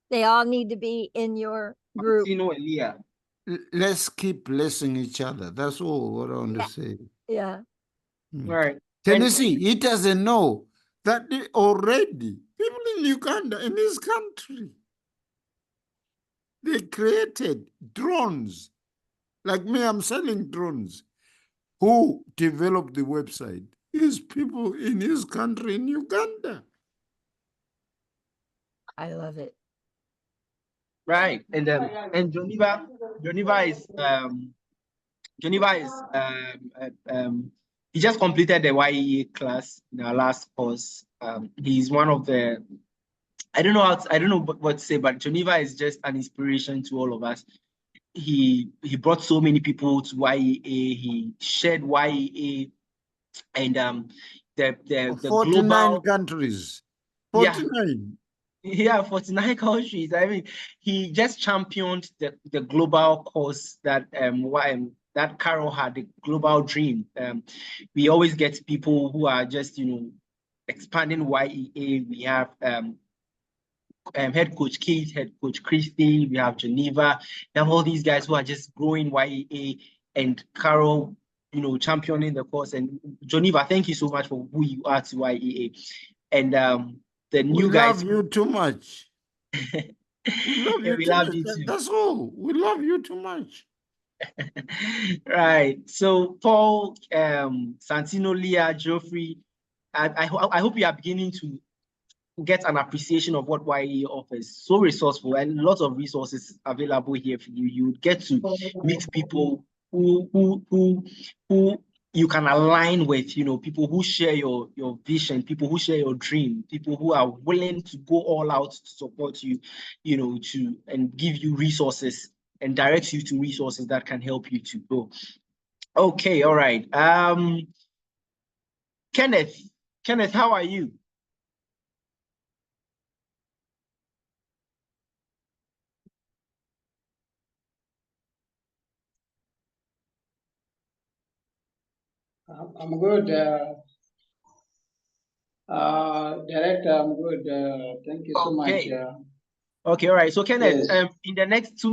They all need to be in your group. Let's keep blessing each other. That's all what I want to say. Yeah. Right. Can you see? He doesn't know that already people in Uganda, in this country, they created drones. Like me, I'm selling drones. Who developed the website? Is people in his country, in Uganda. I love it. Right. And Geneva is he just completed the Y.E.A. class in our last course. He's one of the, I don't know what to say, but Geneva is just an inspiration to all of us. He brought so many people to Y.E.A. He shared Y.E.A. and the 49 global countries. 49. Yeah, 49 countries. I mean, he just championed the global cause that that Carol had, the global dream. We always get people who are just expanding Y.E.A. We have head coach Keith, head coach Christy, we have Geneva. We have all these guys who are just growing Y.E.A. and Carol, championing the cause. And Geneva, thank you so much for who you are to Y.E.A. And the new guys. We love you too much. We love you too much. That's all. We love you too much. Right. So Paul, Santino, Leah, Geoffrey, I hope you are beginning to get an appreciation of what Y.E.A. offers. So resourceful and lots of resources available here for you. You get to meet people who you can align with, people who share your vision, people who share your dream, people who are willing to go all out to support you, and give you resources and direct you to resources that can help you to grow. Okay, all right. Kenneth, how are you? I'm good. Director, I'm good. Thank you so much. Okay, all right. So Kenneth, Yes. in the next 2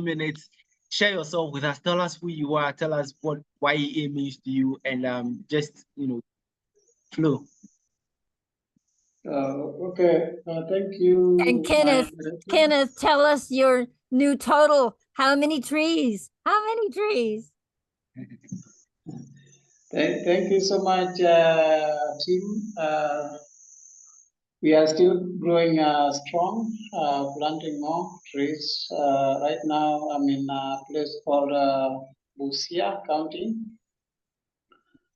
minutes, share yourself with us. Tell us who you are. Tell us what Y.E.A. means to you, and just flow. Okay. Thank you. And Kenneth, tell us your new total. How many trees? How many trees? Thank you so much, team. We are still growing strong, planting more trees. Right now, I'm in a place called Busia County.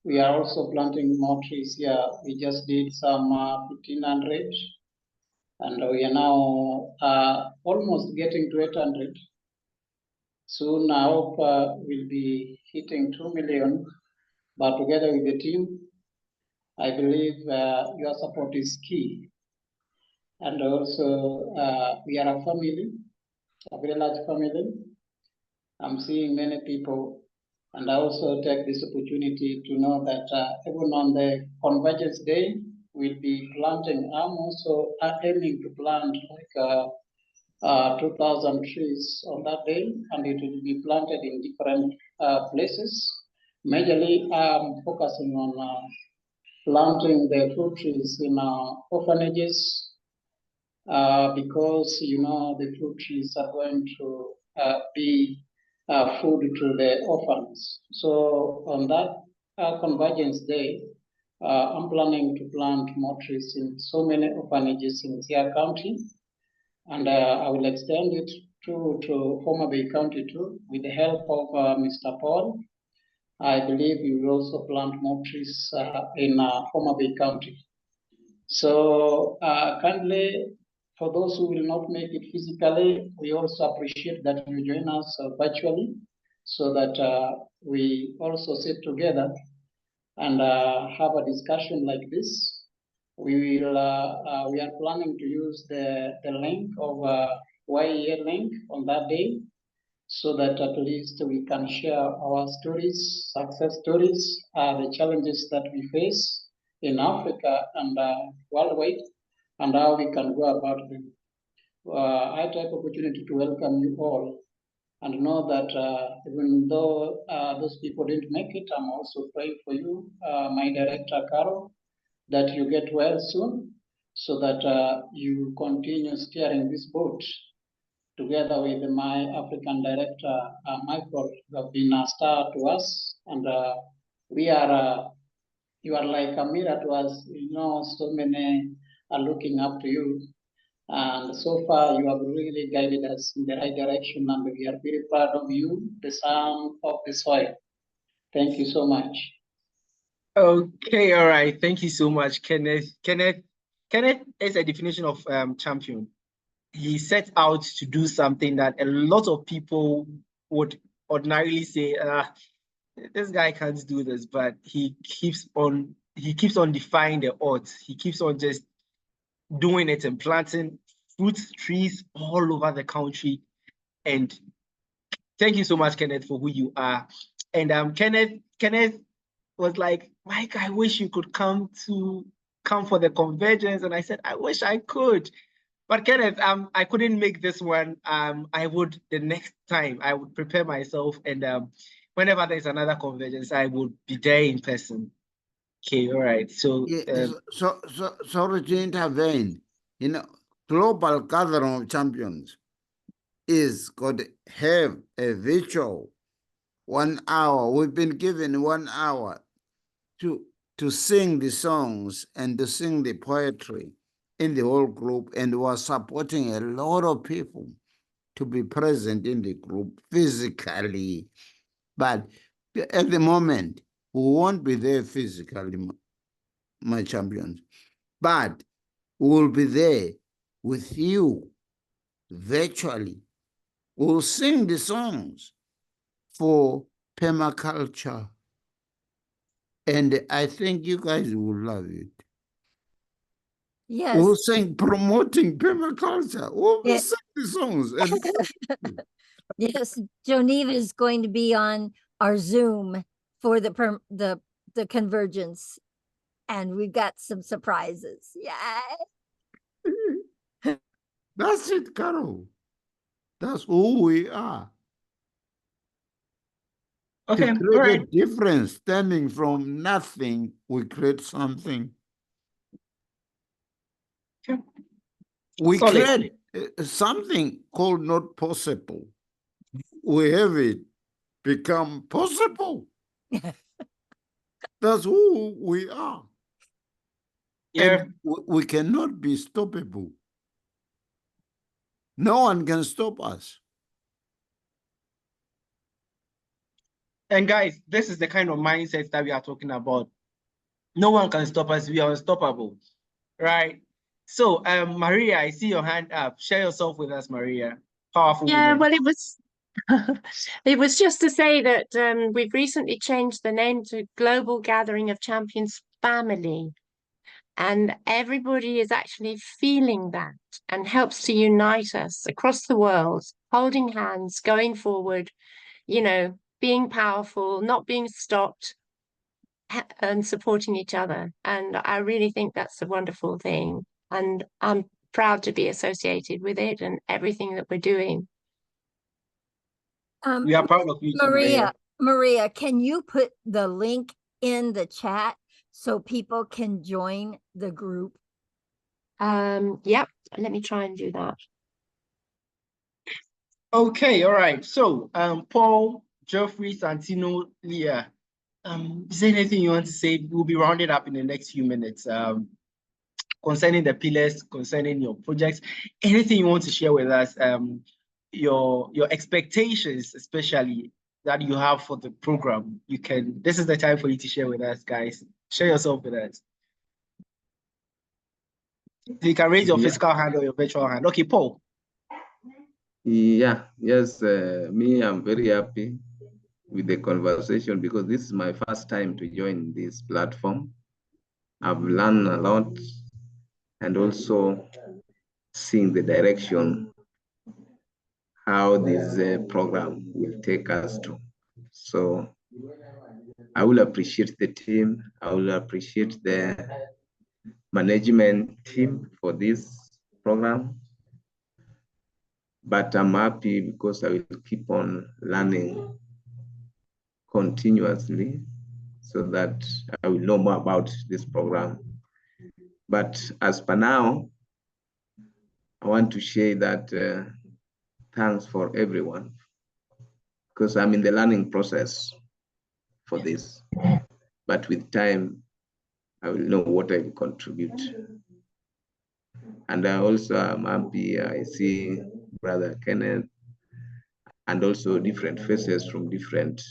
We are also planting more trees here. We just did some 1,500, and we are now almost getting to 800. Soon, I hope we'll be hitting 2 million. But together with the team, I believe your support is key. And also, we are a family, a very large family. I'm seeing many people, and I also take this opportunity to know that even on the Convergence Day, we'll be planting. I'm also aiming to plant like 2,000 trees on that day, and it will be planted in different places. Majorly, I'm focusing on planting the fruit trees in orphanages, because the fruit trees are going to be food to the orphans. So on that Convergence Day, I'm planning to plant more trees in so many orphanages in Y.E.A. County, and I will extend it to Homa Bay County too, with the help of Mr. Paul. I believe we will also plant more trees in Homa Bay County. So kindly, for those who will not make it physically, we also appreciate that you join us virtually, so that we also sit together and have a discussion like this. We are planning to use the link of Y.E.A. link on that day, so that at least we can share our stories, success stories, the challenges that we face in Africa and worldwide, and how we can go about them. I take opportunity to welcome you all and know that even though those people didn't make it, I'm also praying for you, my director, Carol, that you get well soon, so that you continue steering this boat together with my African director, Michael, who have been a star to us. And we are, you are like a mirror to us. You know, so many are looking up to you. And so far, you have really guided us in the right direction, and we are very proud of you, the son of the soil. Thank you so much. Okay, all right. Thank you so much, Kenneth. Kenneth is a definition of champion. He set out to do something that a lot of people would ordinarily say, this guy can't do this, but he keeps on defying the odds. He keeps on just doing it and planting fruit trees all over the country. And thank you so much, Kenneth, for who you are. And Kenneth was like, Mike, I wish you could come for the convergence. And I said, I wish I could. But Kenneth, I couldn't make this one. I would the next time. I would prepare myself, and whenever there's another convergence, I would be there in person. Okay, all right. So, sorry to intervene. You know, global gathering of champions is going to have a virtual 1 hour. We've been given 1 hour to sing the songs and to sing the poetry in the whole group, and we're supporting a lot of people to be present in the group physically. But at the moment, we won't be there physically, my champions, but we'll be there with you virtually. We'll sing the songs for permaculture, and I think you guys will love it. Yes. We'll sing promoting permaculture. We'll sing the songs. And yes, Geneva is going to be on our Zoom for the convergence, and we've got some surprises. Yay! That's it, Carol. That's who we are. Okay, to create all right. a difference, stemming from nothing, we create something. Okay. We Solid. create something called not possible. We have it become possible. That's who we are. Yeah. And we cannot be stoppable. No one can stop us. And guys, this is the kind of mindset that we are talking about. No one can stop us. We are unstoppable, right? So, Maria, I see your hand up. Share yourself with us, Maria. Powerful woman. Well, it was just to say that we've recently changed the name to Global Gathering of Champions Family. And everybody is actually feeling that and helps to unite us across the world, holding hands, going forward, you know, being powerful, not being stopped, and supporting each other. And I really think that's a wonderful thing. And I'm proud to be associated with it and everything that we're doing. We are proud of you, Maria, can you put the link in the chat so people can join the group? Yep, let me try and do that. Okay, all right. So, Paul, Geoffrey, Santino, Leah, is there anything you want to say? We'll be rounded up in the next few minutes. Concerning the pillars, concerning your projects, anything you want to share with us, your expectations, especially that you have for the program, you can. This is the time for you to share with us, guys. Share yourself with us. You can raise your Yeah. physical hand or your virtual hand. Okay, Paul. Yeah, yes, me, I'm very happy with the conversation because this is my first time to join this platform. I've learned a lot and also seeing the direction how this program will take us to. So I will appreciate the team. I will appreciate the management team for this program. But I'm happy because I will keep on learning continuously so that I will know more about this program. But as per now, I want to share that thanks for everyone because I'm in the learning process for this. But with time, I will know what I will contribute. And I also am happy I see Brother Kenneth and also different faces from different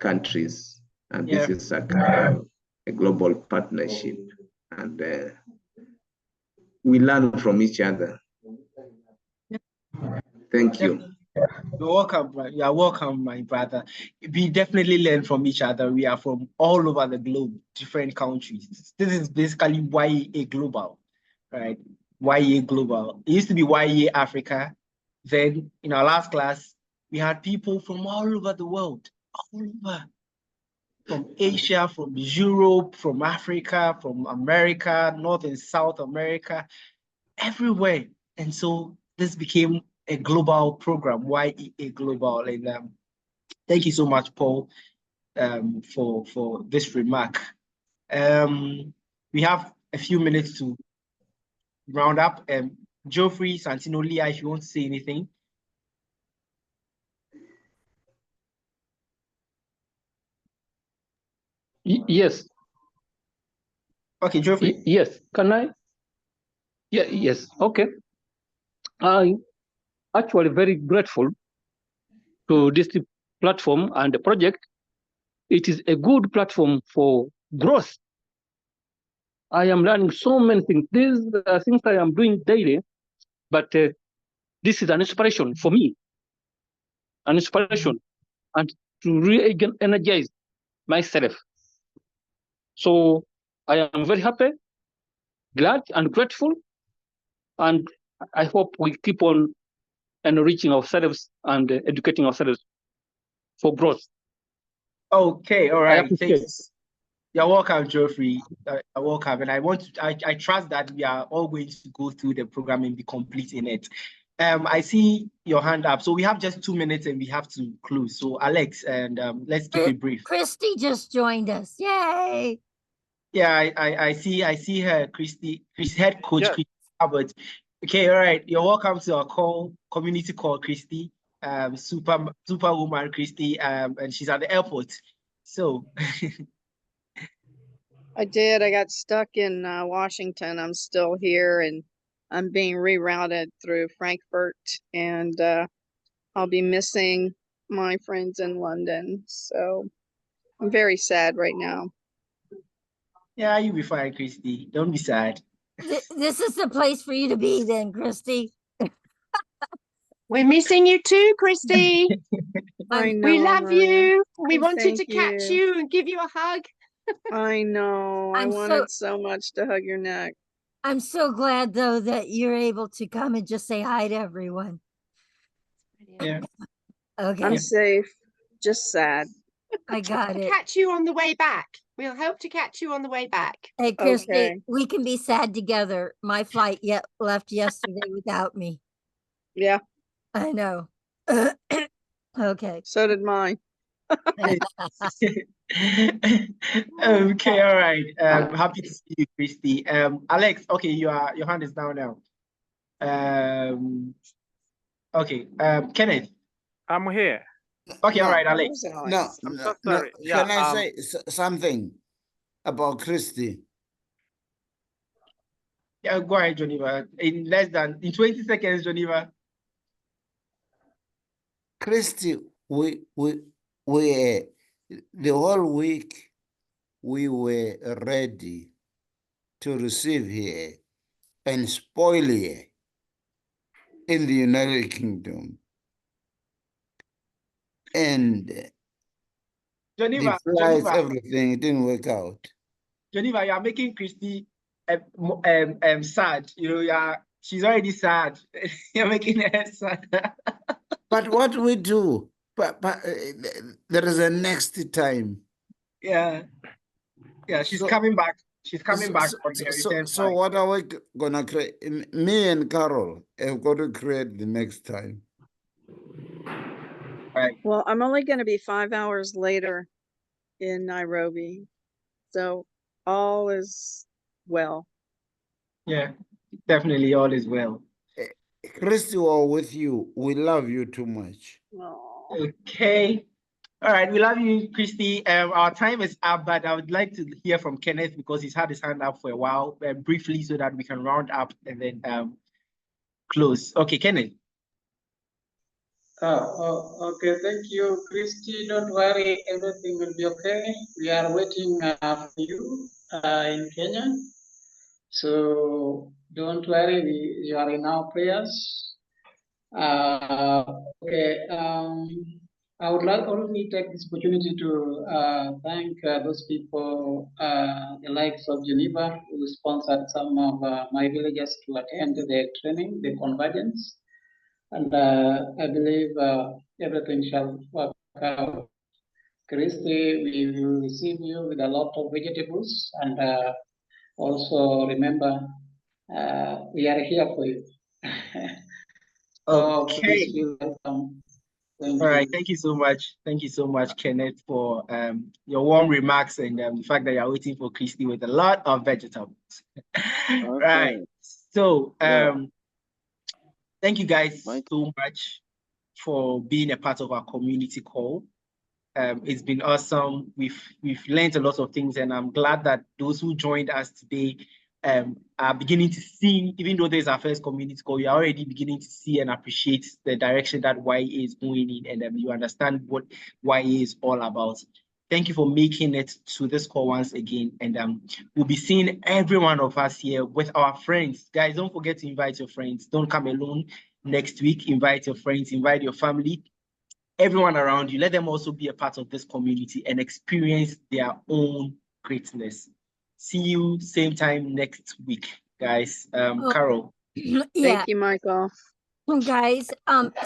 countries. And this is a kind of a global partnership. And we learn from each other. Thank you. You're welcome. You are welcome, my brother. We definitely learn from each other. We are from all over the globe, different countries. This is basically Y.E.A. Global, right? Y.E.A. Global. It used to be Y.E.A. Africa. Then in our last class, we had people from all over the world, all over. From Asia, from Europe, from Africa, from America, North and South America, everywhere. And so this became a global program, Y.E.A. Global. And thank you so much, Paul, for this remark. We have a few minutes to round up. Geoffrey, Santino, Leah, if you want to say anything. Yes. Okay, Geoffrey. Yes. Can I? Yeah. Yes. Okay. I'm actually very grateful to this platform and the project. It is a good platform for growth. I am learning so many things. These are things I am doing daily, but this is an inspiration for me, an inspiration, and to re-energize myself. So I am very happy, glad, and grateful, and I hope we keep on enriching ourselves and educating ourselves for growth. Okay, all right. I appreciate it. You're welcome, Geoffrey. You're welcome. And I trust that we are all going to go through the program and be complete in it. I see your hand up. So we have just 2 minutes and we have to close. So Alex, and let's keep it brief. Christy just joined us. Yay. Yeah, I see her, head coach, yes. Christy Albert. Okay, all right. You're welcome to our community call, Christy. Superwoman Christy, and she's at the airport. So I did. I got stuck in Washington. I'm still here and I'm being rerouted through Frankfurt, and I'll be missing my friends in London. So I'm very sad right now. Yeah, you'll be fine, Christy. Don't be sad. This is the place for you to be then, Christy. We're missing you too, Christy. I know, we love Maria. you. We wanted to catch you and give you a hug. I know. I wanted so much to hug your neck. I'm so glad, though, that you're able to come and just say hi to everyone. Yeah. Okay. I'm safe. Just sad. I got it. Catch you on the way back. We'll hope to catch you on the way back. Hey, Christy, we can be sad together. My flight left yesterday without me. Yeah. I know. Okay. So did mine. Okay, all right. Happy to see you, Christy. Alex, okay, your hand is down now. Okay, Kenneth. I'm here. Okay, all right, Alex. No, I'm so sorry. No. Can I say something about Christy? Yeah, go ahead, Geneva. In 20 seconds, Geneva. Christy, we the whole week we were ready to receive here. and spolier in the United Kingdom. And Geneva, the flights, Geneva, everything, it didn't work out. Geneva, you are making Christy sad. You know, she's already sad. You're making her sad. But what we do, but there is a next time. Yeah, she's So- coming back. She's coming back on the return So flight. what are we gonna create? Me and Carol have got to create the next time. Right. Well, I'm only going to be 5 hours later in Nairobi. So all is well. Yeah, definitely all is well. Christy, we're with you. We love you too much. Aw. Okay. All right, we love you, Christy. Our time is up, but I would like to hear from Kenneth because he's had his hand up for a while, briefly, so that we can round up and then close. Okay, Kenneth. Okay, thank you, Christy. Don't worry, everything will be okay. We are waiting for you in Kenya. So don't worry, you are in our prayers. Okay, I would like also take this opportunity to thank those people, the likes of Geneva, who sponsored some of my villagers to attend the training, the convergence. And I believe everything shall work out. Christy, we will receive you with a lot of vegetables, and also remember, we are here for you. So please Okay. feel welcome. Thank All you. right. Thank you so much. Thank you so much, Kenneth, for your warm remarks and the fact that you're waiting for Christy with a lot of vegetables. Right. So thank you guys so much for being a part of our community call. It's been awesome. We've learned a lot of things, and I'm glad that those who joined us today are beginning to see, even though there's our first community call, you're already beginning to see and appreciate the direction that Y.E.A. is going in, and you understand what Y.E.A. is all about. Thank you for making it to this call once again, and we'll be seeing every one of us here with our friends. Guys, don't forget to invite your friends. Don't come alone next week. Invite your friends, invite your family, everyone around you. Let them also be a part of this community and experience their own greatness. See you same time next week, guys. Carol. Yeah. Thank you, Michael. Guys,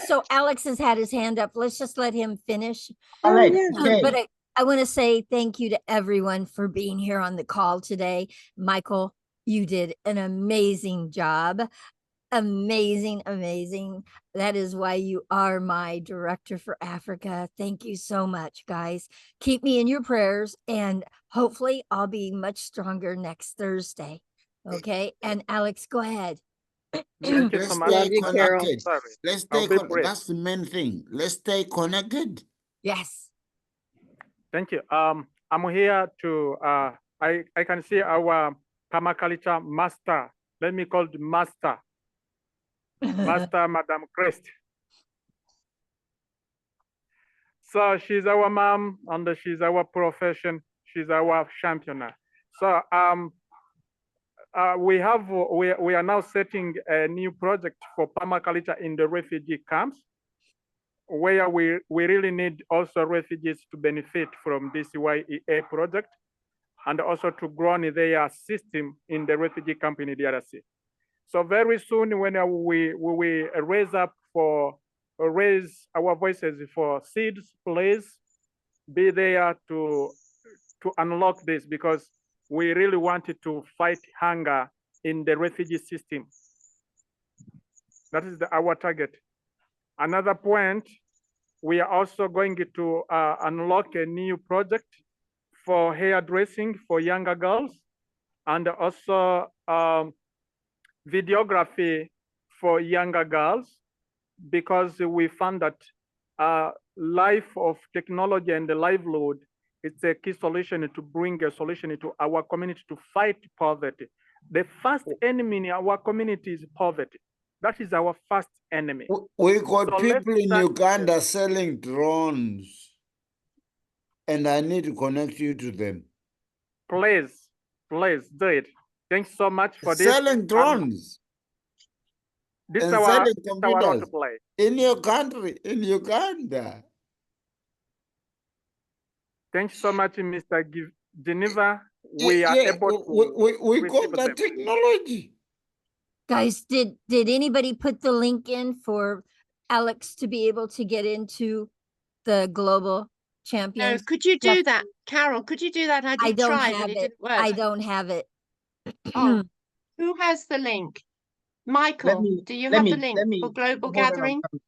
so Alex has had his hand up. Let's just let him finish. Alex, okay. But I want to say thank you to everyone for being here on the call today. Michael, you did an amazing job. Amazing, amazing. That is why you are my director for Africa. Thank you so much, guys. Keep me in your prayers, and hopefully I'll be much stronger next Thursday. Okay. And Alex, go ahead. Thank you so much. Love you, Carol. Let's stay connected. That's the main thing. Let's stay connected. Yes. Thank you. I'm here to, I can see our permaculture master. Let me call the master. Master Madam Crest. So she's our mom and she's our profession. She's our championer. So we are now setting a new project for permaculture in the refugee camps, where we really need also refugees to benefit from this Y.E.A. project and also to grow in their system in the refugee camp in the DRC. So very soon, when we raise our voices for seeds, please be there to unlock this, because we really wanted to fight hunger in the refugee system. That is our target. Another point, we are also going to unlock a new project for hairdressing for younger girls, and also videography for younger girls, because we found that life of technology and the livelihood, it's a key solution to bring a solution to our community to fight poverty. The first enemy in our community is poverty. That is our first enemy. We got people in Uganda selling drones, and I need to connect you to them. Please do it. Thanks so much for this. Selling drones This is and our selling role computers to play. in your country, in Uganda. Thanks so much, Mr. Geneva. We are able to we call receive that them. technology. Guys, did anybody put the link in for Alex to be able to get into the global No, champions? could you do Yes. that? Carol, could you do that? I I did don't try, have but it it. didn't work. I don't have it. Oh, who has the link? Michael, do you have the link for Global hold on, I'm Gathering? coming.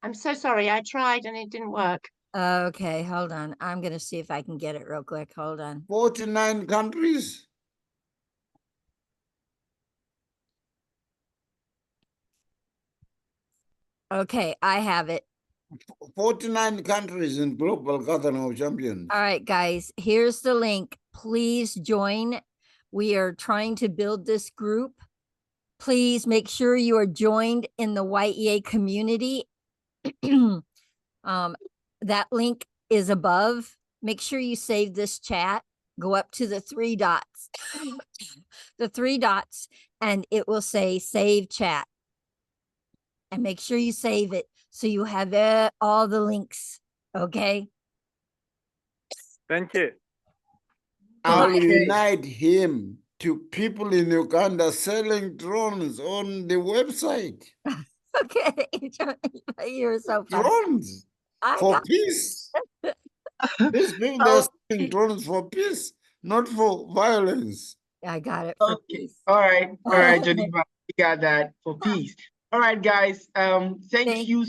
I'm so sorry. I tried and it didn't work. Okay, hold on. I'm gonna see if I can get it real quick. Hold on. 49 countries. Okay, I have it. 49 countries in Global Gathering of Champions. All right, guys, here's the link. Please join. We are trying to build this group. Please make sure you are joined in the Y.E.A. community. That link is above. Make sure you save this chat. Go up to the 3 dots. The 3 dots, and it will say save chat. And make sure you save it so you have all the links. Okay. Thank you. I'll unite him to people in Uganda selling drones on the website. Okay. You're so funny. Drones for peace. These people, they're selling drones for peace, not for violence. I got it. Okay. All right, Geneva, we got that for peace. All right, guys. Thank you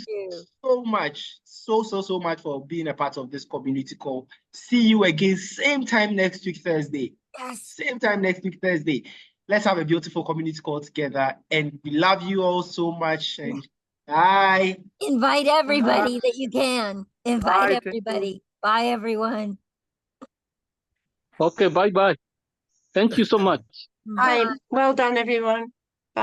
so much. So much for being a part of this community call. See you again, same time next week, Thursday. Yes. Same time next week, Thursday. Let's have a beautiful community call together. And we love you all so much. And bye. Invite everybody that you can. Invite everybody. Bye, everyone. Okay, bye-bye. Thank you so much. Hi. Well done, everyone.